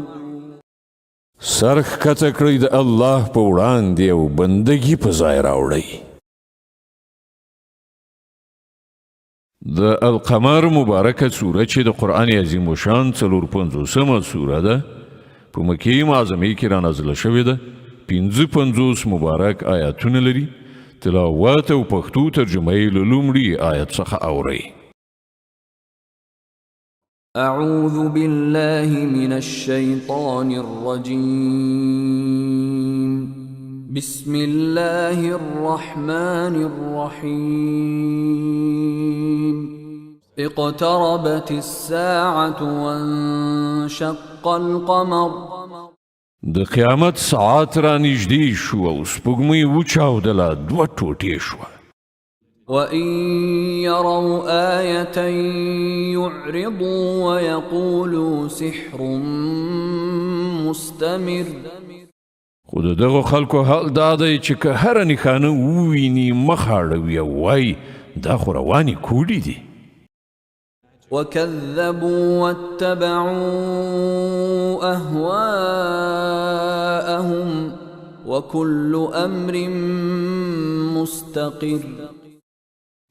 سر ښکته کړئ د الله په وړاندې او بندګي په ځای راوړئ. د القمر مبارکه سوره چې د قرآن عظیم الشان 450 سوره ده په مکې معظمې کې رانازله شوې ده 55 مبارک آیاتونه لري. تلاوت او پښتو ترجمه یې له لومړي آیت څخه اورئ. أعوذ بالله من الشيطان الرجيم. بسم الله الرحمن الرحيم. اقتربت الساعة وانشق القمر د قیامت ساعت را نږدې شو او سپوږمۍ وچاودله دوه ټوټې شوه. وإن يروا آية يعرضوا ويقولوا سحر مستمر. خو د دغو خلکو حال دا دی چې که هره نښانه وویني مخ اړوي او وایي دا خو روانې کوډې دي. وكذبوا واتبعوا أهواءهم وكل أمر مستقر.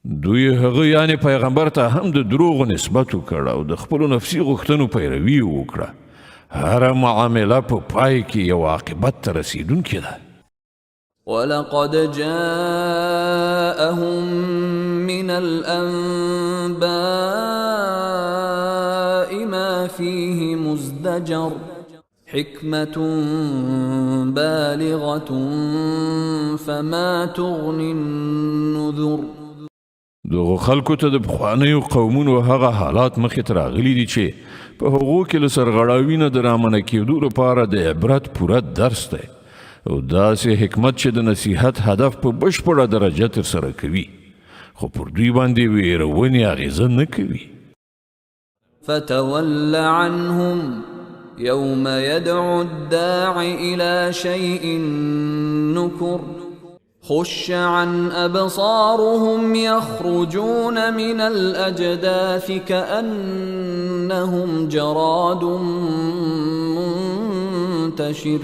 دوی هغه یعنی پیغمبر ته هم د دروغو نسبت وکړ او د خپلو نفسي غوښتنو پیروي وکړه. هره معامله په پای کې یو عاقبت ته رسیدونکې ده. ولقد جاءهم من الأنباء ما فيه مزدجر حكمة بالغة فما تغني النذر. دغه خلکو ته د پخوانیو قومونو هغه حالات مخې ته راغلي دي چې په هغو کې له سرغړاوي نه د رامنع کېدو لپاره د عبرت پوره درس دی او داسې حکمت چې د نصیحت هدف په بشپړه درجه ترسره کوي خو پر دوی باندې ویرونې اغېزه نه کوي. فتول عنهم يوم يدعو الداع إلى شيء نكر خش عن أبصارهم يخرجون من الأجداث كأنهم جراد منتشر.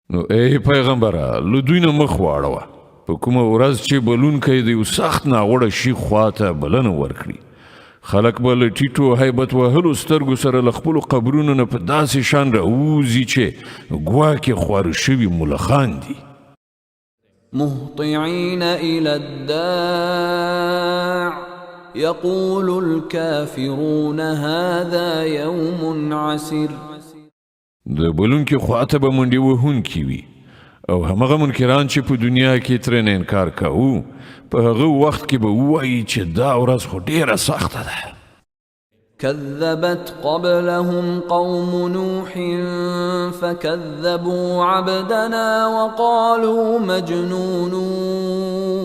نو ای پیغمبره له دوی نه مخ واړوه. په کومه ورځ چې بلونکی د یو سخت ناوړه شي خواته بلنه ورکړي خلک به له ټیټو هیبت وهلو سترګو سره له خپلو قبرونو نه په داسې شان راوځي چې ګواکې خواره شوي ملخان دي. مهطعين إلى الداع يقول الكافرون هذا يوم عسر. د بلونکي خواته به منډې وهونکي وي او همغه منکران چې په دنیا کې ترېنه انکار کوو په هغه وخت کې به ووایي چې دا ورځ خو ډېره سخته ده. كذبت قبلهم قوم نوح فكذبوا عبدنا وقالوا مجنون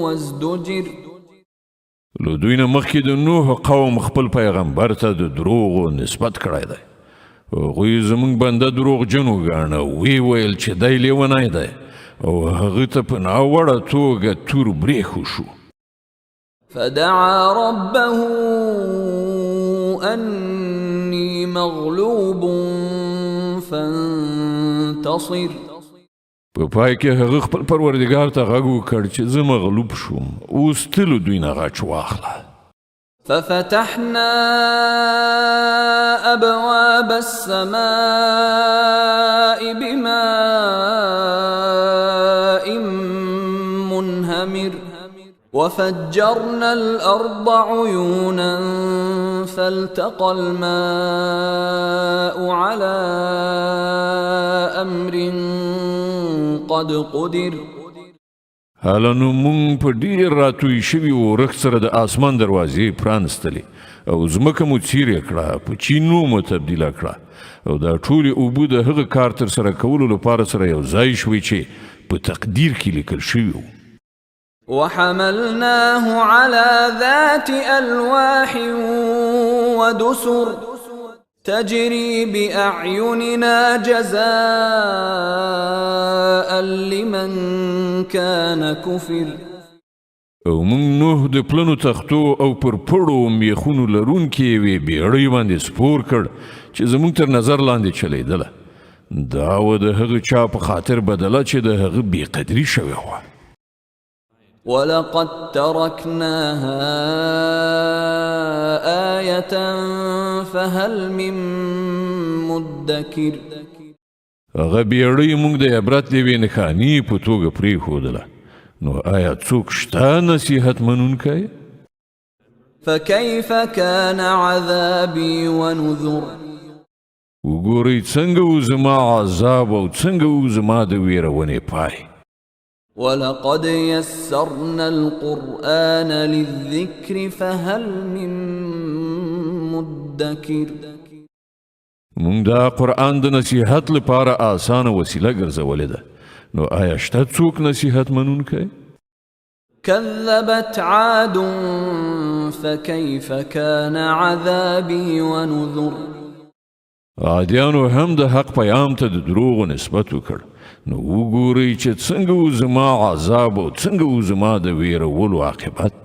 وازدجر. له دوی نه مخکې د نوح قوم خپل پیغمبر ته د دروغو نسبت کړی دی. هغوی زموږ بنده دروغجن وګاڼه ویې ویل چې دی لیونی دی او هغه ته په ناوړه توګه تور برېښو شو. فدعا ربه أني مغلوب فانتصر. په پای کې هغه خپل پروردګار ته غږ وکړ چې زه مغلوب شوم اوس ته له دوی نه غچ واخله. ففتحنا أبواب السماء بماء منهمر وفجرنا الأرض عيونا فالتقى الماء على أمر قد قدر. حالانو مونږ په ډېر راتوی شوي ورښت سره د آسمان دروازې پرانستلې او ځمکه مو څیرې کړه په چینو مو تبدیله کړه او دا ټولې اوبه د هغه کار ترسره کولو لپاره سره یو ځای شوې چې په تقدیر کې لیکل شوي وو. وحملناه على ذات ألواح ودسر تجري بأعيننا جزاء لمن كان كفر. او مونږ نوح د پلنو تختو او پر پړو میخونو لرونکې یوې بیړۍ باندې سپور کړ چې زموږ تر نظر لاندې چلیدله. دا و د هغه چا په خاطر بدله چې د هغه بېقدري شوې وه. ولقد تركناها آية فهل من مدكر. هغه بیړۍ مونږ د عبرت د یوې نښانې په توګه پرېښودله نو آیا څوک شته نصیحت منونکی؟ فكيف كان عذابي ونذر. وګورئ څنګه و زما عذاب او څنګه و زما د ویرونې پای. ولقد يسرنا القرآن للذكر فهل من مدكر مونږ دا قرآن د نصیحت لپاره آسانه وسیله ګرځولې ده، نو آیا شته څوک نصیحت منونکی؟ كذبت عاد فكيف كان عذابي ونذر عادیانو هم د حق پیام ته د دروغو نسبت وکړ، نو وګورئ چې څنګه و زما عذاب او څنګه و زما د ویرولو عاقبت.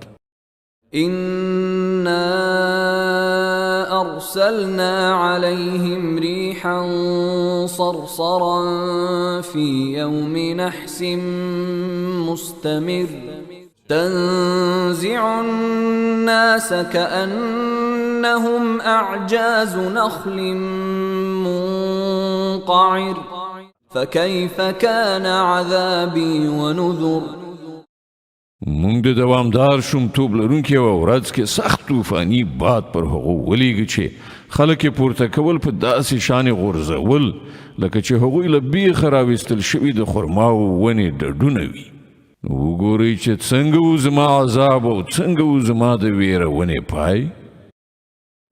إنا أرسلنا عليهم ريحا صرصرا في يوم نحس مستمر تنزع الناس كأنهم أعجاز نخل منقعر فكيف كان عذابي ونذر مونږ د دوامدار شومتوب لرونکي یوه ورځ کې سخت طوفاني باد پر هغو ولیږه چې خلک یې پورته کول په داسې شانې غورځول لکه چې هغوی له بیخه راویستل شوي د خرماو ونې ډډونه وي. وګورئ چې څنګه و زما عذاب او څنګه و زما د ویرونې پای.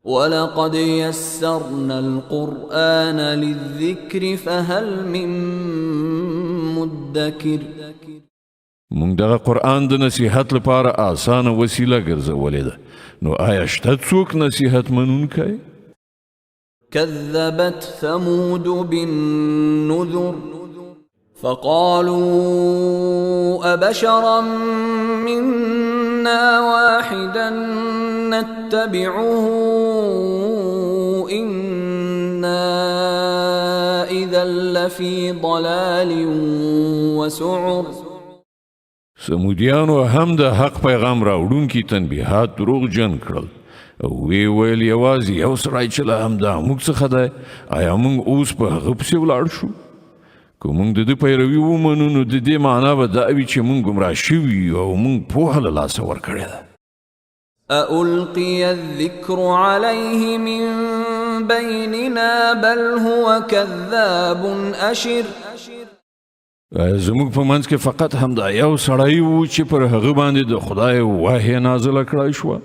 ولقد يسرنا القرآن للذكر فهل من مدكر مونږ دغه قرآن د نصیحت لپاره آسانه وسیله ګرځولې ده، نو آیا شته څوک نصیحت منونکی؟ كذبت ثمود بالنذر فقالوا أبشرا منا واحدا نتبعه إنا إذا لفي ضلال وسعر. سمودیانو هم د حق پیغام راوړونکي تنبیهات دروغجن کړل او وی ویل یوازې یو سړی چې له همدا موږ څخه دی، آیا موږ اوس په هغه پسې ولاړ شو؟ که موږ د ده پیروي ومنو نو د دې معنا به دا وي چې موږ ګمراه شوي او موږ پوهه له لاسه ورکړې ده. أألقي الذكر عليه من بيننا بل هو كذاب أشر. زموږ په منځ کې فقط همدا یو سړی و چې پر هغه باندې د خدای وحی نازله کړای شوه؟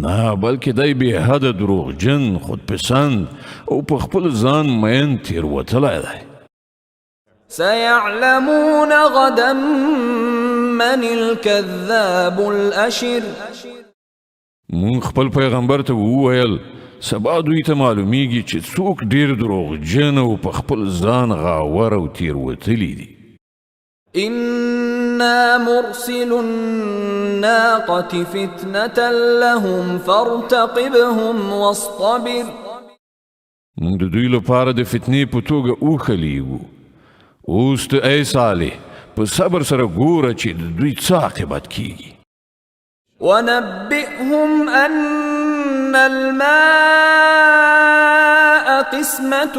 نه، بلکې دی بې حده دروغجن، خودپسند او په خپل ځان مین تېروتلی دی. سيعلمون غدا من الكذاب الأشر. مونږ خپل پیغمبر ته وویل سبا دوی ته معلومیږي چې څوک ډېر دروغجن او په خپل ځان غاور او تېروتلي دي. إنا مرسل الناقة فتنة لهم فارتقبهم واصطبر. مونږ د دوی لپاره د فتنې په توګه اوښه لیږو، اوس ته ای صالح په صبر سره ګوره چې د دوی څه عاقبت کیږي. ونبئهم أن الماء قسمة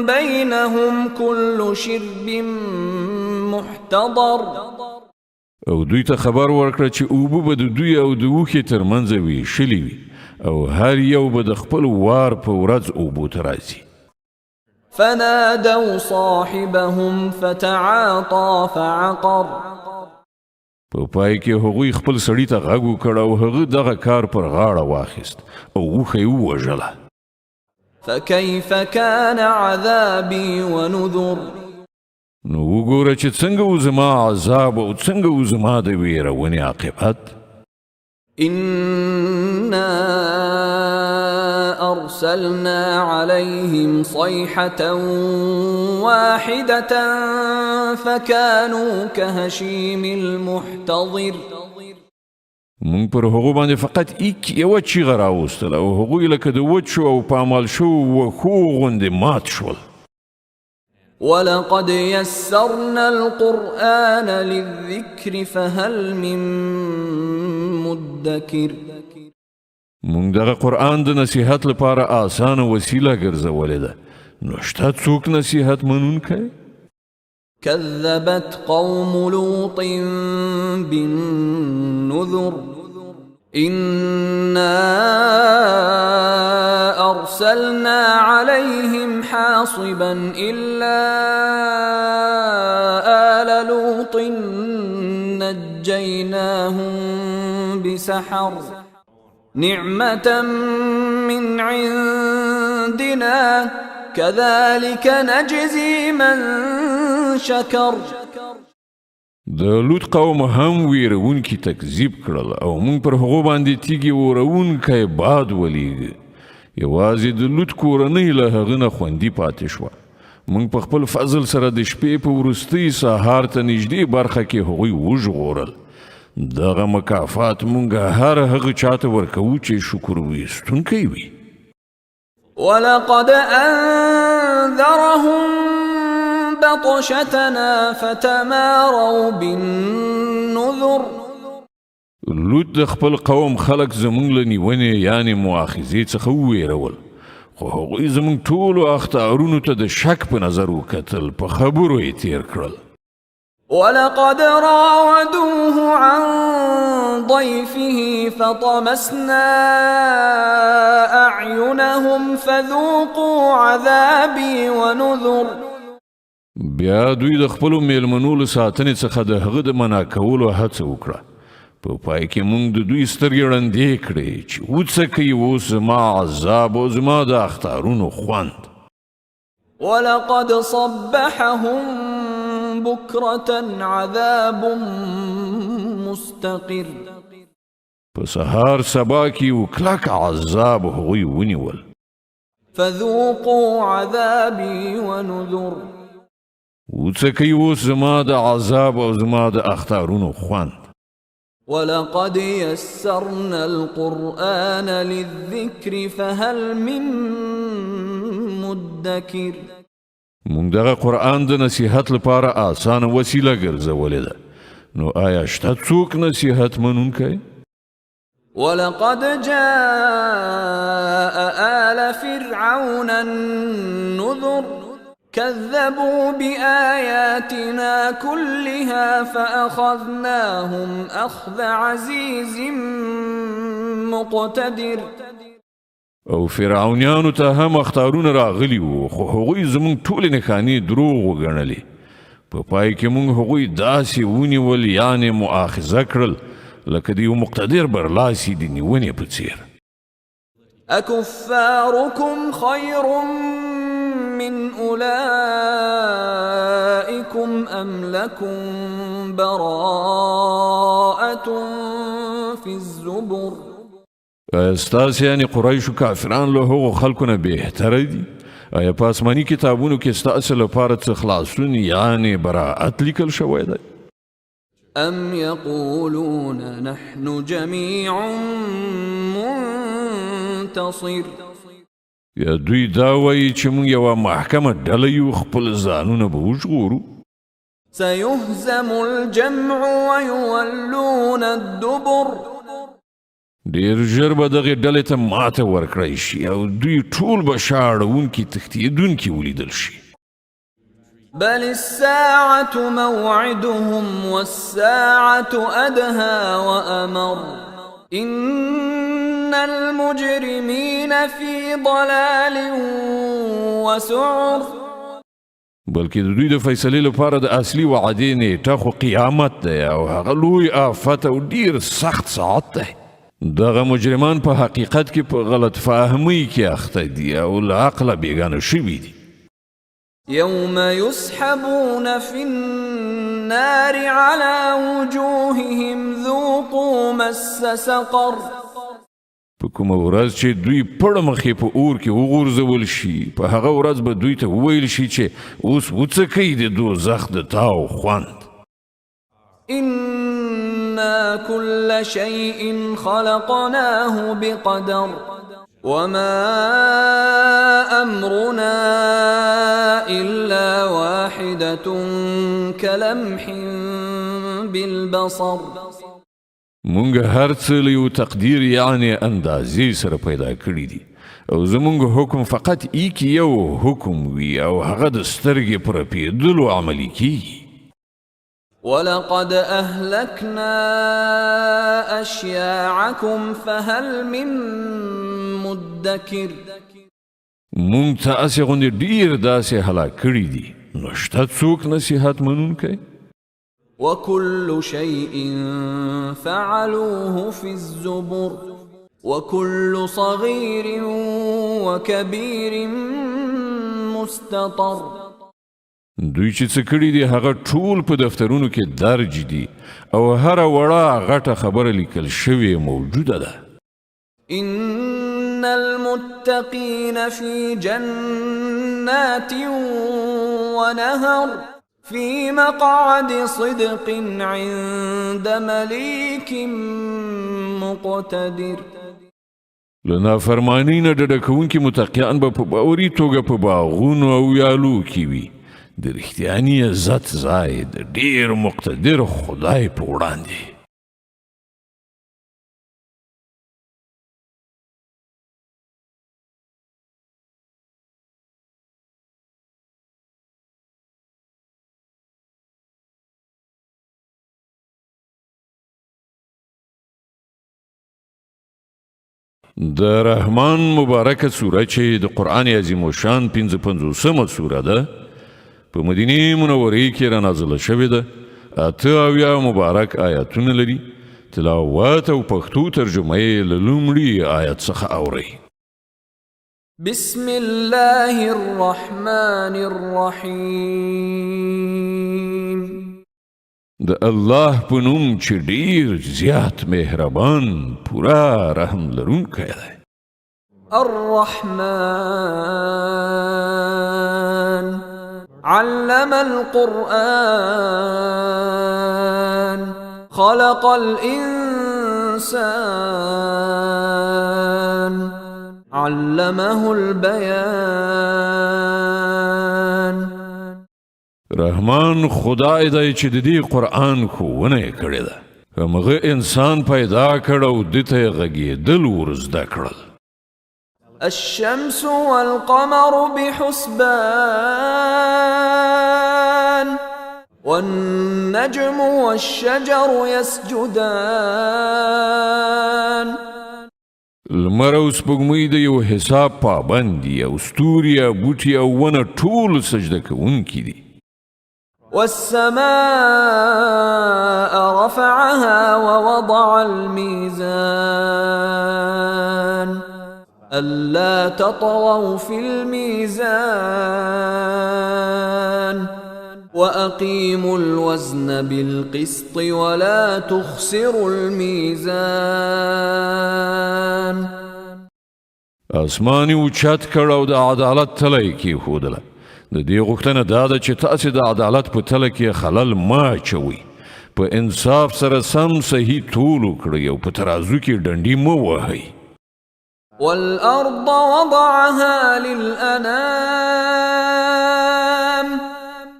بينهم كل شرب محتضر. او دوی ته خبر ورکړه چې اوبه به د دوی او د اوښې ترمنځ ویشلي وي او هر یو به د خپل وار په ورځ اوبو ته راځي. فنادوا صاحبهم فتعاطى فعقر. په پای کې هغوی خپل سړي ته غږ وکړ او هغه دغه کار پر غاړه واخیست او اوښه یې ووژله. فكيف كان عذابي ونذر. نو وګوره چې څنګه و زما عذاب او څنګه و زما د ویرونې عاقبت. إنا أرسلنا عليهم صيحة واحدة فكانوا كهشيم المحتضر. مونږ پر هغو باندې فقط یوه چیغه راوستله او هغوی لکه د وچو او پامال شوو وښو غوندې مات شول. ولقد يسرنا القرآن للذكر فهل من مدكر. مونږ دغه قرآن د نصیحت لپاره آسانه وسیله ګرځولې ده، نو شته څوک نصیحت منونکی؟ كذبت قوم لوط بالنذر. إنا أرسلنا عليهم حاصبا إلا آل لوط نجيناهم بسحر نعمة من عندنا كذلك نجزي من شكر. د لوط قوم هم ویرونکي تکذیب کړل او موږ پر هغو باندې تیږې ورونکی باد ولیږه. یوازې د لوط کورنۍ له هغه نه خوندي پاتې شوه. موږ په خپل فضل سره د شپې په وروستۍ سهار ته نږدې برخه کې هغوی وژغورل. دغه مکافات موږ هر هغه چاته ورکوو چې شکر ویستونکی وي. ولقد أنذرهم بطشتنا فتماروا بالنذر. لوط د خپل قوم خلق زمونږ له نیونې یعنې مؤاخذې څخه وویرول، خو هغوی زمونږ ټولو اخطارونو ته د شک په نظر وکتل، په خبرو یې تیر کړل. ولقد راودوه عن ضيفه فطمسنا أعينهم فذوقوا عذابي ونذر. بیا دوی د خپلو میلمنو له ساتنې څخه د هغه د منع کولو هڅه وکړه. په پای کې موږ د دوی سترګې ړندې کړې چې وڅکئ اوس زما عذاب او زما د اخطارونو خوند. ولقد صبحهم بكرة عذاب مستقر. په سهار سبا کې یو کلک عذاب هغوی ونیول. فذوقوا عذابي ونذر. وڅکئ اوس زما د عذاب او زما د اخطارونو خوند. ولقد يسرنا القرآن للذكر فهل من مدكر. موږ دغه قرآن د نصیحت لپاره آسانه وسیله ګرځولې ده، نو آیا شته څوک نصیحت منونکی؟ ولقد جاء آل فرعون النذر كذبوا بآياتنا كلها فأخذناهم أخذ عزيز مقتدر. او فرعونیانو ته هم اخطارونه راغلي وو، خو هغوی زموږ ټولې نښانې دروغ وګڼلې. په پای کې موږ هغوی داسې ونیول یعنې مؤاخذه کړل لکه د یو مقتدر برلاسي د نیونې په څیر. أكفاركم خير من أولئكم أم لكم براءة في الزبر. ستاسې یعنې قریشو کافران له هغو خلکو نه بهتره دي؟ آیا په آسماني کتابونو کې ستاسې لپاره څه خلاصون یعنې براءت لیکل شوی دی؟ أم يقولون نحن جميع منتصر. یا دوی دا وایي چې موږ یوه محکمه ډله یو، خپل ځانونه به وژغورو. سيهزم الجمع ويولون الدبر. ډېر ژر به دغې ډلې ته ماته ورکړی شي او دوی ټول به شا اړوونکي تښتېدونکي ولیدل شي. بل الساعة موعدهم والساعة أدهى وأمر. إن المجرمين في ضلال وسعر. بلکې د دوی د فیصلې لپاره د اصلي وعدې نیټه خو قیامت دی او هغه لوی آفت او ډېر سخت ساعت دی. دغه مجرمان په حقیقت کې په غلط فهمۍ کې اخته دي او له عقله بېګانه شوي دي. يوم يسحبون في النار على وجوههم ذوقوا مس سقر. په کومه ورځ چې دوی پړه مخې په اور کې وغورځول شي، په هغه ورځ به دوی ته وویل شي چې اوس وڅکئ د دوزخ د تاو خوند. إنا كل شيء خلقناه بقدر وما أمرنا إلا واحدة كلمح بالبصر. مونږ هر څه له یو تقدیر یعنې اندازې سره پیدا کړي دي او زمونږ حکم فقط ایک یو حکم وي او هغه د سترګې په رپېدلو عملي کیږي. ولقد أهلكنا أشياعكم فهل من مدكر. مونږ تاسې غوندې ډېر داسې هلاک کړي دي، نو شته څوک نصیحت منونکی؟ وكل شيء فعلوه في الزبر. وكل صغير وكبير مستطر. دوی چې څه کړي دي هغه ټول په دفترونو کې درج دي او هر وړه غټه خبره لیکل شوې موجوده ده. إن المتقين في جنات ونهر في مقعد صدق عند مليك مقتدر. له نافرمانۍ نه ډډه کوونکي متقیان به په باوري توګه په باغونو او ویالو کې وي د رښتیاني عزت ځای د ډېر مقتدر خدای په وړاندې. د رحمان مبارکه سوره چې د قرآن عظیم الشان 55مه سوره ده په مدینه منورې کې را نازله شوې ده. 8 مبارک آیاتونه لري. تلاوت او پښتو ترجمه یې له لومړي آیت څخه اورئ. بسم الله الرحمن الرحیم. د الله په نوم چې ډیر زیات مهربان پورا رحم لرونکی دی. الرحمن علم القرآن خلق الإنسان علمه البيان. رحمان خدای دی چې د دې قرآن ښوونه یې کړې ده. همغه انسان پیدا کړ او ده ته یې غږېدل ور زده کړل. الشمس والقمر بحسبان والنجم والشجر يسجدان. لمر او سپوږمۍ د یو حساب پابند دي او ستوري او بوټي او ونه ټول سجده کوونکي دي. والسماء رفعها ووضع الميزان ألا تطغوا في الميزان وأقيموا الوزن بالقسط ولا تخسروا الميزان. اسماني اوچت کړ او د عدالت تله یې کېښودله. د دې غوښتنه دا ده چې تاسې د عدالت په تله کې خلل مه اچوئ. په انصاف سره سم صحیح تول وکړئ او په ترازو کې ډنډې مه وهئ. والأرض وضعها للأنام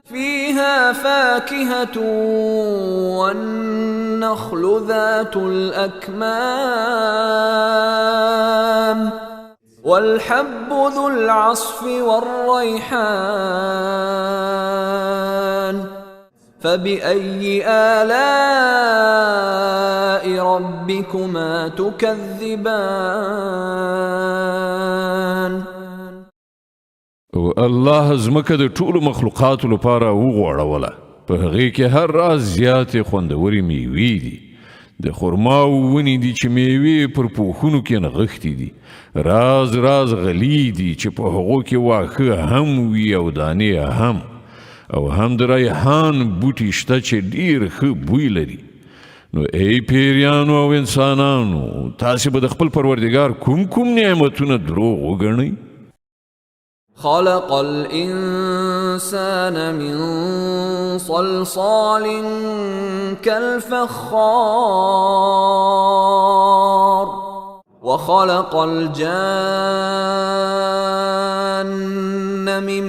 فيها فاكهة والنخل ذات الأكمام والحب ذو العصف والريحان فبأي آلاء ربكما تكذبان. او الله زمکه د ټولو مخلوقاتو لپاره وغوړوله. په هغې کې هر راز زیاتې خوندورې میوې دي. د خرماو ونې دي چې میوې پر پوښونو کې نغښتې دي. راز راز غلې دي چې په هغو کې واښه هم وي او دانې هم. او هم د ریحان بوټي شته چې ډیر ښه بوی لري. نو ای پیریانو او انسانانو تاسې به د خپل پروردګار کوم نعمتونه دروغ وګڼئ؟ خلق الإنسان من صلصال كالفخار وخلق الجان من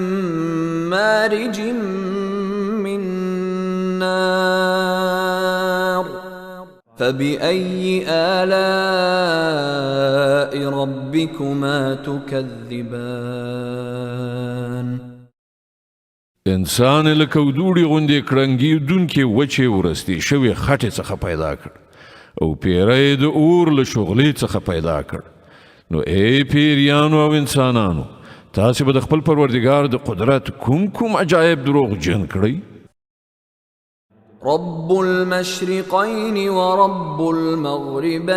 مارج من نار فبأي آلاء ربكما تكذبان. انسان لکه دوړي غوندې کړنګي دونکې وچې ورستې شوې خټې څخه پیدا کړ او پیری د اور له شغلې څخه پیدا کړ. نو ای پیریانو او انسانانو تاسې به د خپل پروردګار د قدرت کوم عجایب دروغ جن کړئ؟ رب المشرقين ورب المغربين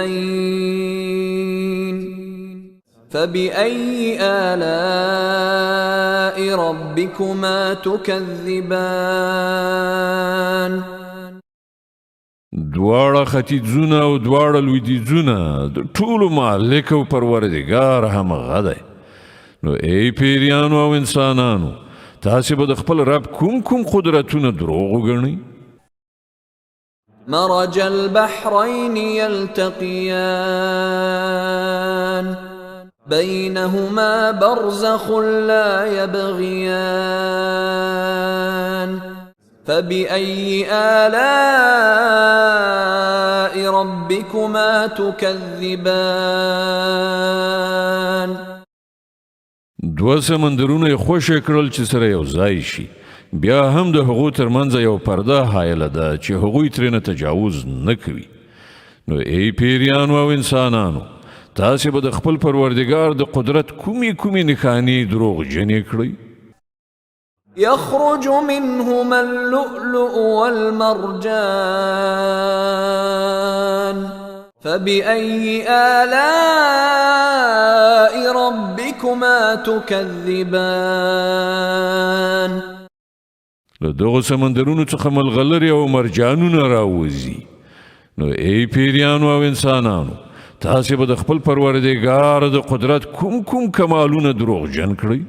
فبأي آلاء ربكما تكذبان دواړه ختیځونه او دواړه لویدیځونه د ټولو مالک او پروردګار همغه دی. نو ای پیریانو او انسانانو، تاسې به د خپل رب کوم قدرتونه دروغ وګڼئ؟ مرج البحرين يلتقيان بينهما برزخ لا يبغيان فبأي آلاء ربكما تكذبان دوه سمندرونه یې خوشې کړل چې سره یو ځای شي. بیا هم د هغو ترمنځ یو پرده حایله ده چې هغوی ترېنه تجاوز نه کوي. نو ای پیریانو او انسانانو، تاسې به د خپل پروردګار د قدرت کومې نښانې دروغجنې کړئ؟ يخرج منهما اللؤلؤ والمرجان فبأي آلاء ربكما تكذبان له دغو سمندرونو څخه ملغلرې او مرجانونه راوځي. نو ای پیریانو او انسانانو، تاسې به د خپل پروردګار د قدرت کوم کمالونه دروغجن کړئ؟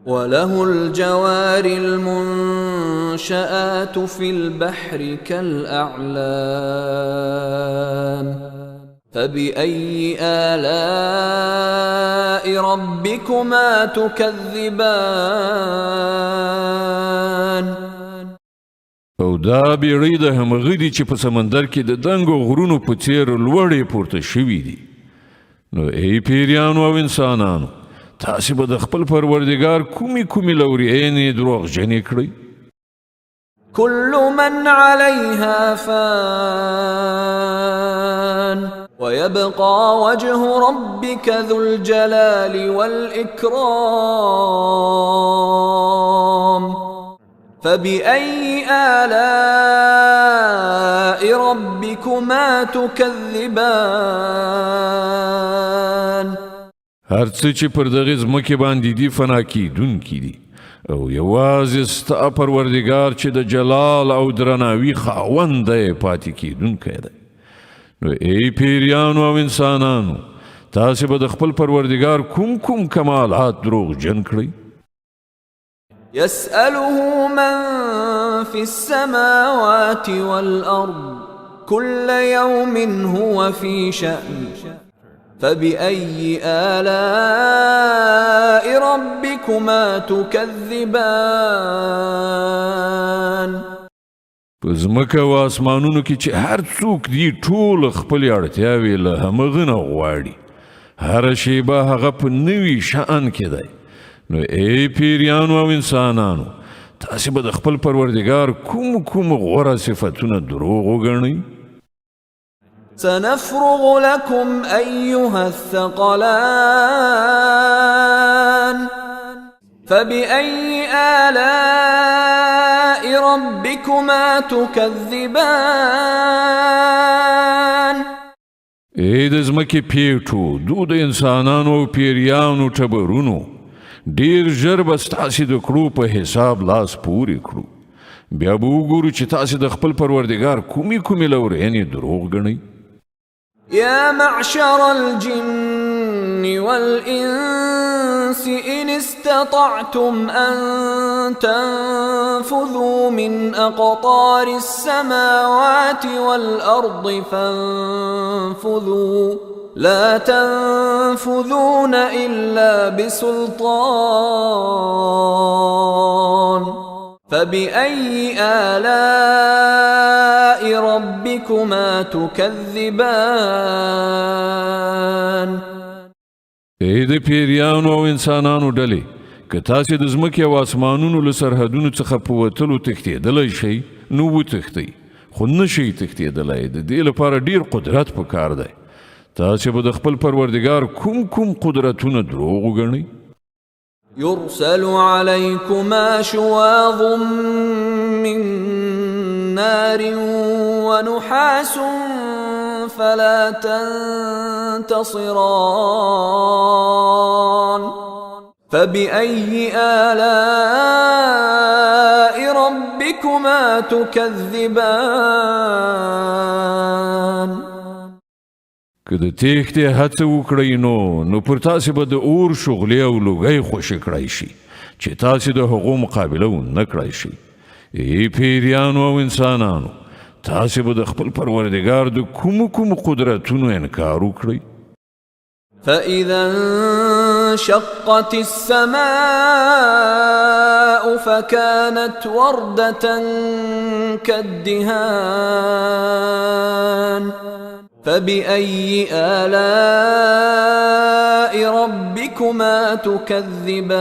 وله الجوار المنشآت في البحر كالأعلام فبأي آلاء ربكما تكذبان او دا بیړۍ د همغه دي چې په سمندر کې د دنګو غرونو په څیر لوړې پورته شوي دي. نو ای پیریانو او انسانانو، تاسې به د خپل پروردګار کومې لورینې دروغجنې کړئ؟ كل من عليها فان ويبقى وجه ربك ذو الجلال والإكرام فبأي آلاء ربكما تكذبان هر څه چې پر دغه ځمکې باندې دي فنا کیدونکي دي، او یوازې ستا پروردګار چې د جلال او درناوي خاوند دی پاتې کیدونکی دی. نو ای پیریانو او انسانانو، تاسې به د خپل پروردګار کوم کمالات دروغجن کړئ؟ يسأله من في السماوات والأرض كل يوم هو في شأن فبأي آلاء ربكما تكذبان په ځمکه او اسمانونو کې چې هر څوک دي ټول خپلې اړتیاوې له همغه نه غواړي. هره شیبه هغه په نوي شأن کې دی. نو ای پیریانو او انسانانو، تاسې به د خپل پروردګار کوم غوره صفتونه دروغ وګڼئ؟ سنفرغ لكم أيها الثقلان فبأي آلاء ربكما تكذبان ای د ځمکې پیټو، دو د انسانانو او پیریانو ټبرونو، ډیر ژر به ستاسې د کړو په حساب لاس پورې کړو. بیا به وګورو چې تاسې د خپل پروردګار کومې لورینې دروغ ګڼئ؟ يا معشر الجن والإنس إن استطعتم أن تنفذوا من أقطار السماوات والأرض فانفذوا لا تنفذون إلا بسلطان فبأي آلاء ربكما تكذبان ای د پیریانو او انسانانو ډلې، که تاسې د ځمکې او اسمانونو له سرحدونو څخه په وتلو تښتېدلی شئ نو وتښتئ، خو نه شئ تښتېدلی. د دې لپاره ډیر قدرت پکار دی. تاسې به د خپل پروردګار کوم قدرتونه دروغ وګڼئ؟ يرسل عليكما شواظ من نار ونحاس فلا تنتصران فبأي آلاء ربكما تكذبان که د تېښتې هڅه وکړئ نو پر تاسې به د اور شغلې او لوګی خوشې کړی شي چې تاسې د هغو مقابله ونه کړی شي. ای پیریانو او انسانانو، تاسې به د خپل پروردګار د کومو قدرتونو انکار وکړئ. فإذا انشقت السماء فكانت وردة كالدهان فبأي آلاء ربكما تكذبان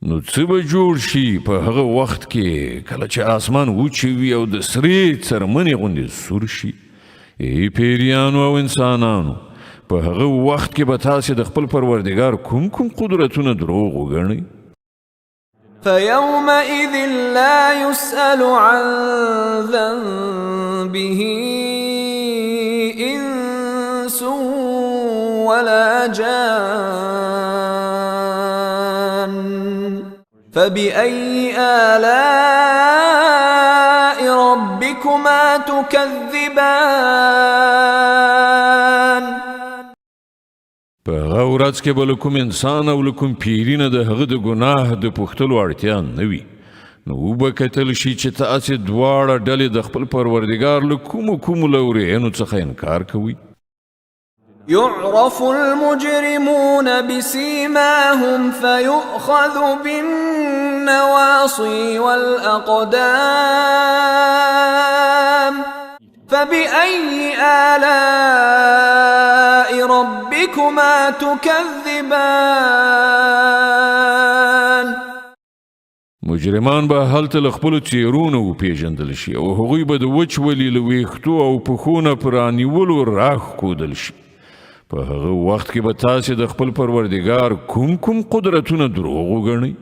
نو څه به جوړ شي په هغه وخت کې کله چې آسمان وچې وي او د سرې څرمنې غوندې سور شي. ای پیریانو او انسانانو، په هغه وخت کې به تاسې د خپل پروردګار کوم قدرتونه دروغ وګڼئ. فيومئذ لا يسأل عن ذنبه إنس ولا جان فبأي آلاء ربكما تكذبان په هغه ورځ کې به له کوم انسان او له کوم پیري نه د هغه د ګناه د پوښتلو اړتیا نه وي. نو وبکتل شي چې تاسې دواړه ډلې د خپل پروردګار له کومو لورینو څخه انکار کوي. يعرف المجرمون بسيماهم فيؤخذ بالنواصي والأقدام فبأي آلاء ربكما تكذبان مجرمان به هلته له خپلو څیرونو وپېژندل شي او هغوی به د وچولي له ویښتو او پښو نه په رانیولو راښکودل شي. په هغه وخت کې به تاسې د خپل پروردګار کوم قدرتونه دروغ وګڼئ.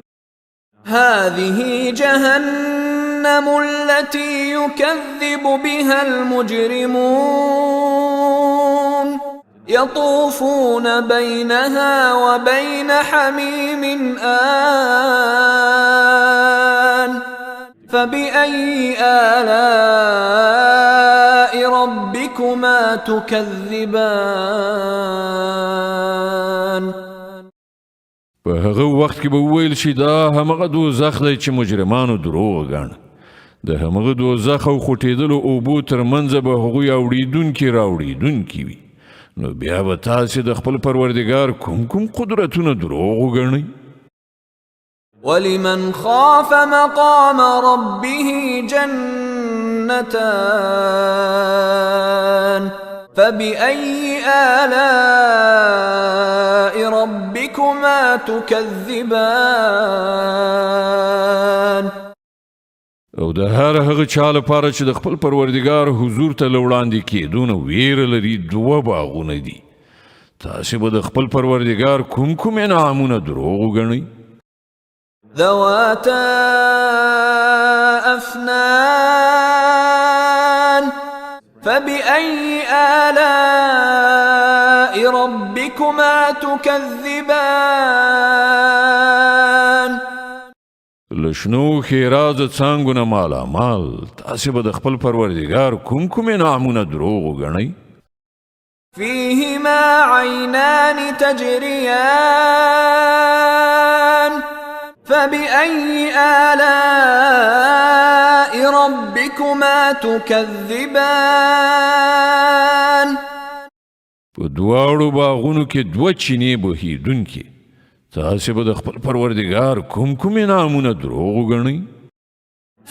هذه جهنم التي يكذب بها المجرمون يطوفون بينها وبين حميم آن فبأي آلاء ربكما تكذبان په هغه وخت کې به وویل شي دا همغه دوزخ دی چې مجرمانو دروغ ګاڼه. د همغه دوزخ او خوټېدلو اوبو ترمنځ به هغوی راوړېدونکي وي. نو بیا به تاسې د خپل پروردګار کوم قدرتونه دروغ وګڼئ. ولمن خاف مقام ربه جنتان فبأي آلاء ربكما تكذبان او د هر هغه چا لپاره چې د خپل پروردګار حضور ته له وړاندې کېدو نه ویره لري دوه باغونه دي. تاسې به د خپل پروردګار کوم انعامونه دروغ وګڼئ. ذواتا أفنان فبأي آلاء ربكما تكذبان لشنو خیراز څانګو نه مالامال تاسې به د خپل پروردګار کوم انعامونه دروغ وګڼئ. فيهما عينان تجريان فبأي آلاء ربكما تكذبان په دواړو باغونو کې دوه چینې بهیدونکې تاسې به د خپل پروردګار کوم انعامونه دروغ وګڼئ.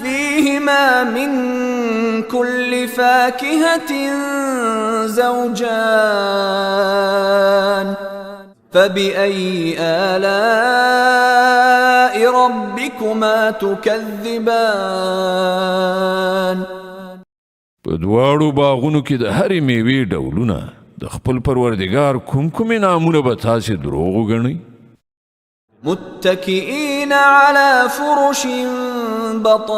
فيهما من كل فاكهة زوجان فبأي آلاء ربكما تكذبان په دواړو باغونو کې د هرې میوې ډولونه د خپل پروردګار کوم انعامونه به تاسې دروغ وګڼئ. متكئين على فرش بطائنها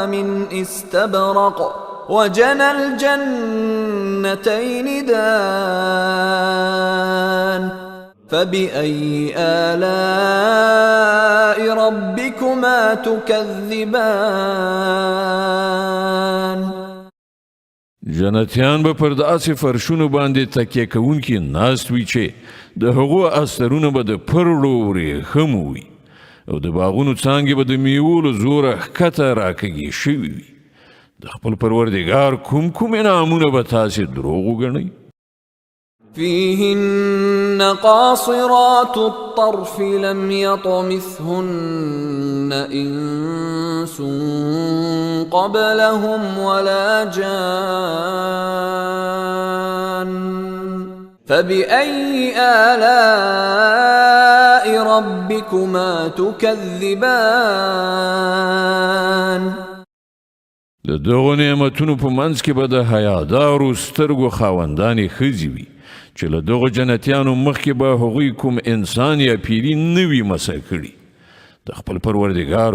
من استبرق وجنى الجنتين دان فبأي آلاء ربكما تكذبان جنتیان به پر داسې فرشونو باندې تکیه کوونکي ناست وي چې د هغو استرونه به د پرړو ورېښمو وي او د باغونو څانګې به د میوو له زوره ښکته راکږې شوي وي د خپل پروردګار کوم انعامونه به تاسې دروغ وګڼئ فيهن قاصرات الطرف لم يطمثهن إنس قبلهم ولا جان فبأي آلاء ربكما تكذبان د دغو نعمتونو په منځ کې به د حیادارو سترګو خاوندانې ښځې وي چې له دغو جنتیانو مخکې به هغوی کوم انسان یا پیري نه وي مسه کړي د خپل پروردګار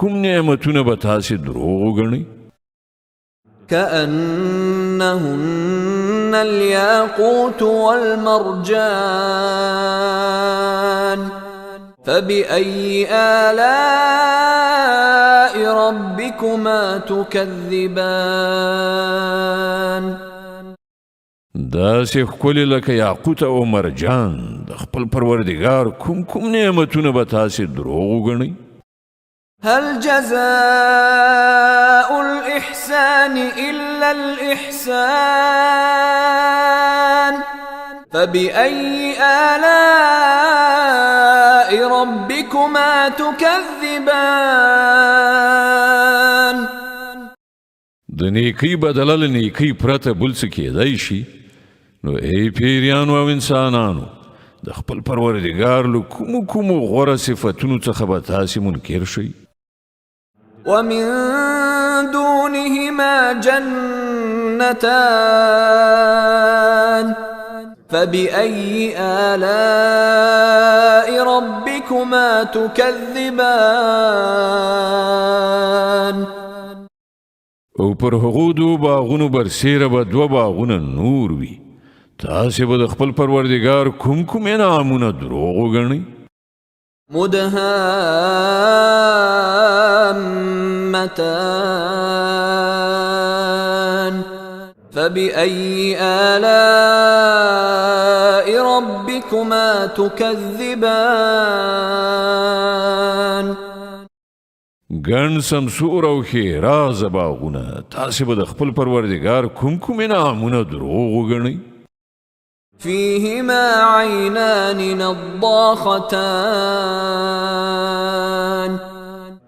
کوم نعمتونه به تاسې دروغ وګڼئ كأنهن الياقوت والمرجان فبأي آلاء ربكما تكذبان داسې ښکلې لکه یاقوت او مرجان د خپل پروردګار کوم نعمتونه به تاسې دروغ وګڼئ هل جزاء الإحسان إلا الإحسان فبأي آلاء ربكما تكذبان د نیکی بدله له نیکی پرته بل څه کېدای شي نو ای پیریانو او انسانانو د خپل پروردګار له کومو غوره صفتونو څخه به تاسې منکر شئ ومن دونهما جنتان فبأي آلاء ربكما تكذبان او پر هغو دو باغونو برسیره به دوه باغونه نور وي تاسې به د خپل پروردګار کوم انعامونه دروغ وګڼئ مدهامتان فبأي آلاء ربكما تكذبان ګڼ سمسور او ښېرازه باغونه تاسې به د خپل پروردګار کوم انعامونه دروغ وګڼئ فيهما عينان نضاختان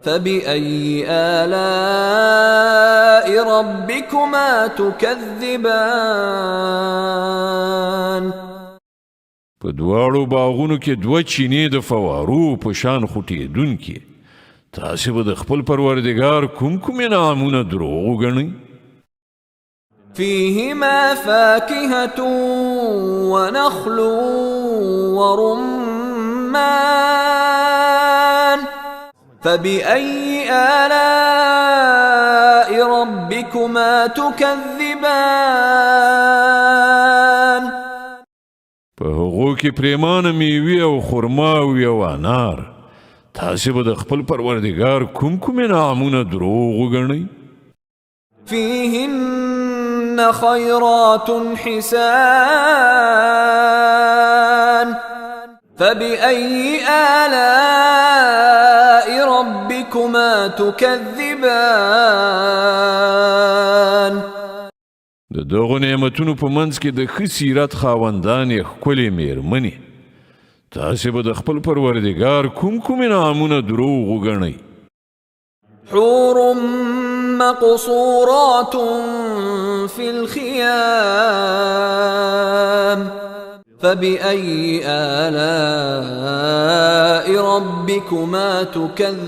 فبأي آلاء ربكما تكذبان په دواړو باغونو کې دوه چینې د فوارو په شان خوټېدونکې تاسې به د خپل پروردګار کوم انعامونه دروغ وګڼئ فيهما فاكهة ونخل ورمان فبأي آلاء ربكما تكذبان په هغو کې پریمانه میوې او خرماوې او انار تاسې به د خپل پروردګار کوم انعامونه دروغ وګڼئ فيهن خيرات حسان فبأي آلاء ربكما تكذبان د دغو نعمتونو په منځ کې د ښه سیرت خاوندانې ښکلې میرمنې تاسې به د خپل پروردګار کوم انعامونه دروغ وګڼئ حور مقصورات في الخيام فبأي آلاء ربكما تكذبان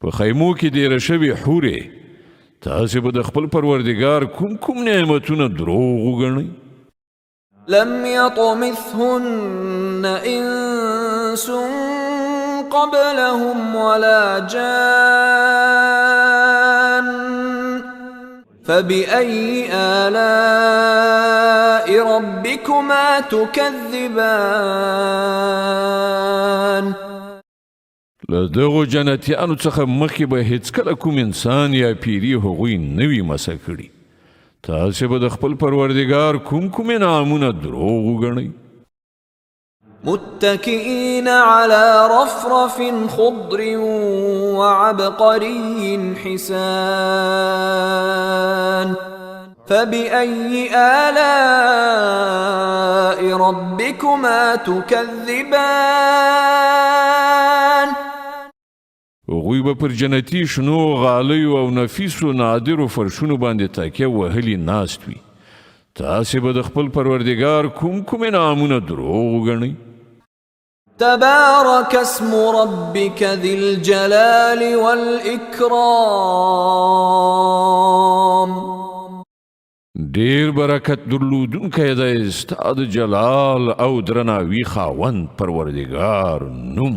په خیمو کې ډېره شوې حورې تاسې به د خپل پروردګار کوم نعمتونه دروغ وګڼئ لم يطمثهن إنس إنس قبلهم ولا جان فبأي آلاء ربكما تكذبان له دغو جنتیانو څخه مخکې به هیڅکله کوم انسان یا پیری هغوی نه وي مسه کړي. تاسې به د خپل پروردګار کوم انعامونه دروغ وګڼئ. متكئين على رفرف خضر وعبقري حسان فبأي آلاء ربكما تكذبان هغوی به پر جنتي شنو غالیو او نفیسو نادرو فرشونو باندې تکیه وهلي ناست وي. تاسې به د خپل پروردګار کوم انعامونه دروغ وګڼئ. تبارك اسم ربك ذي الجلال والإكرام ډیر برکت درلودونکی دی ستا د جلال او درناوي خاوند پروردګار نوم.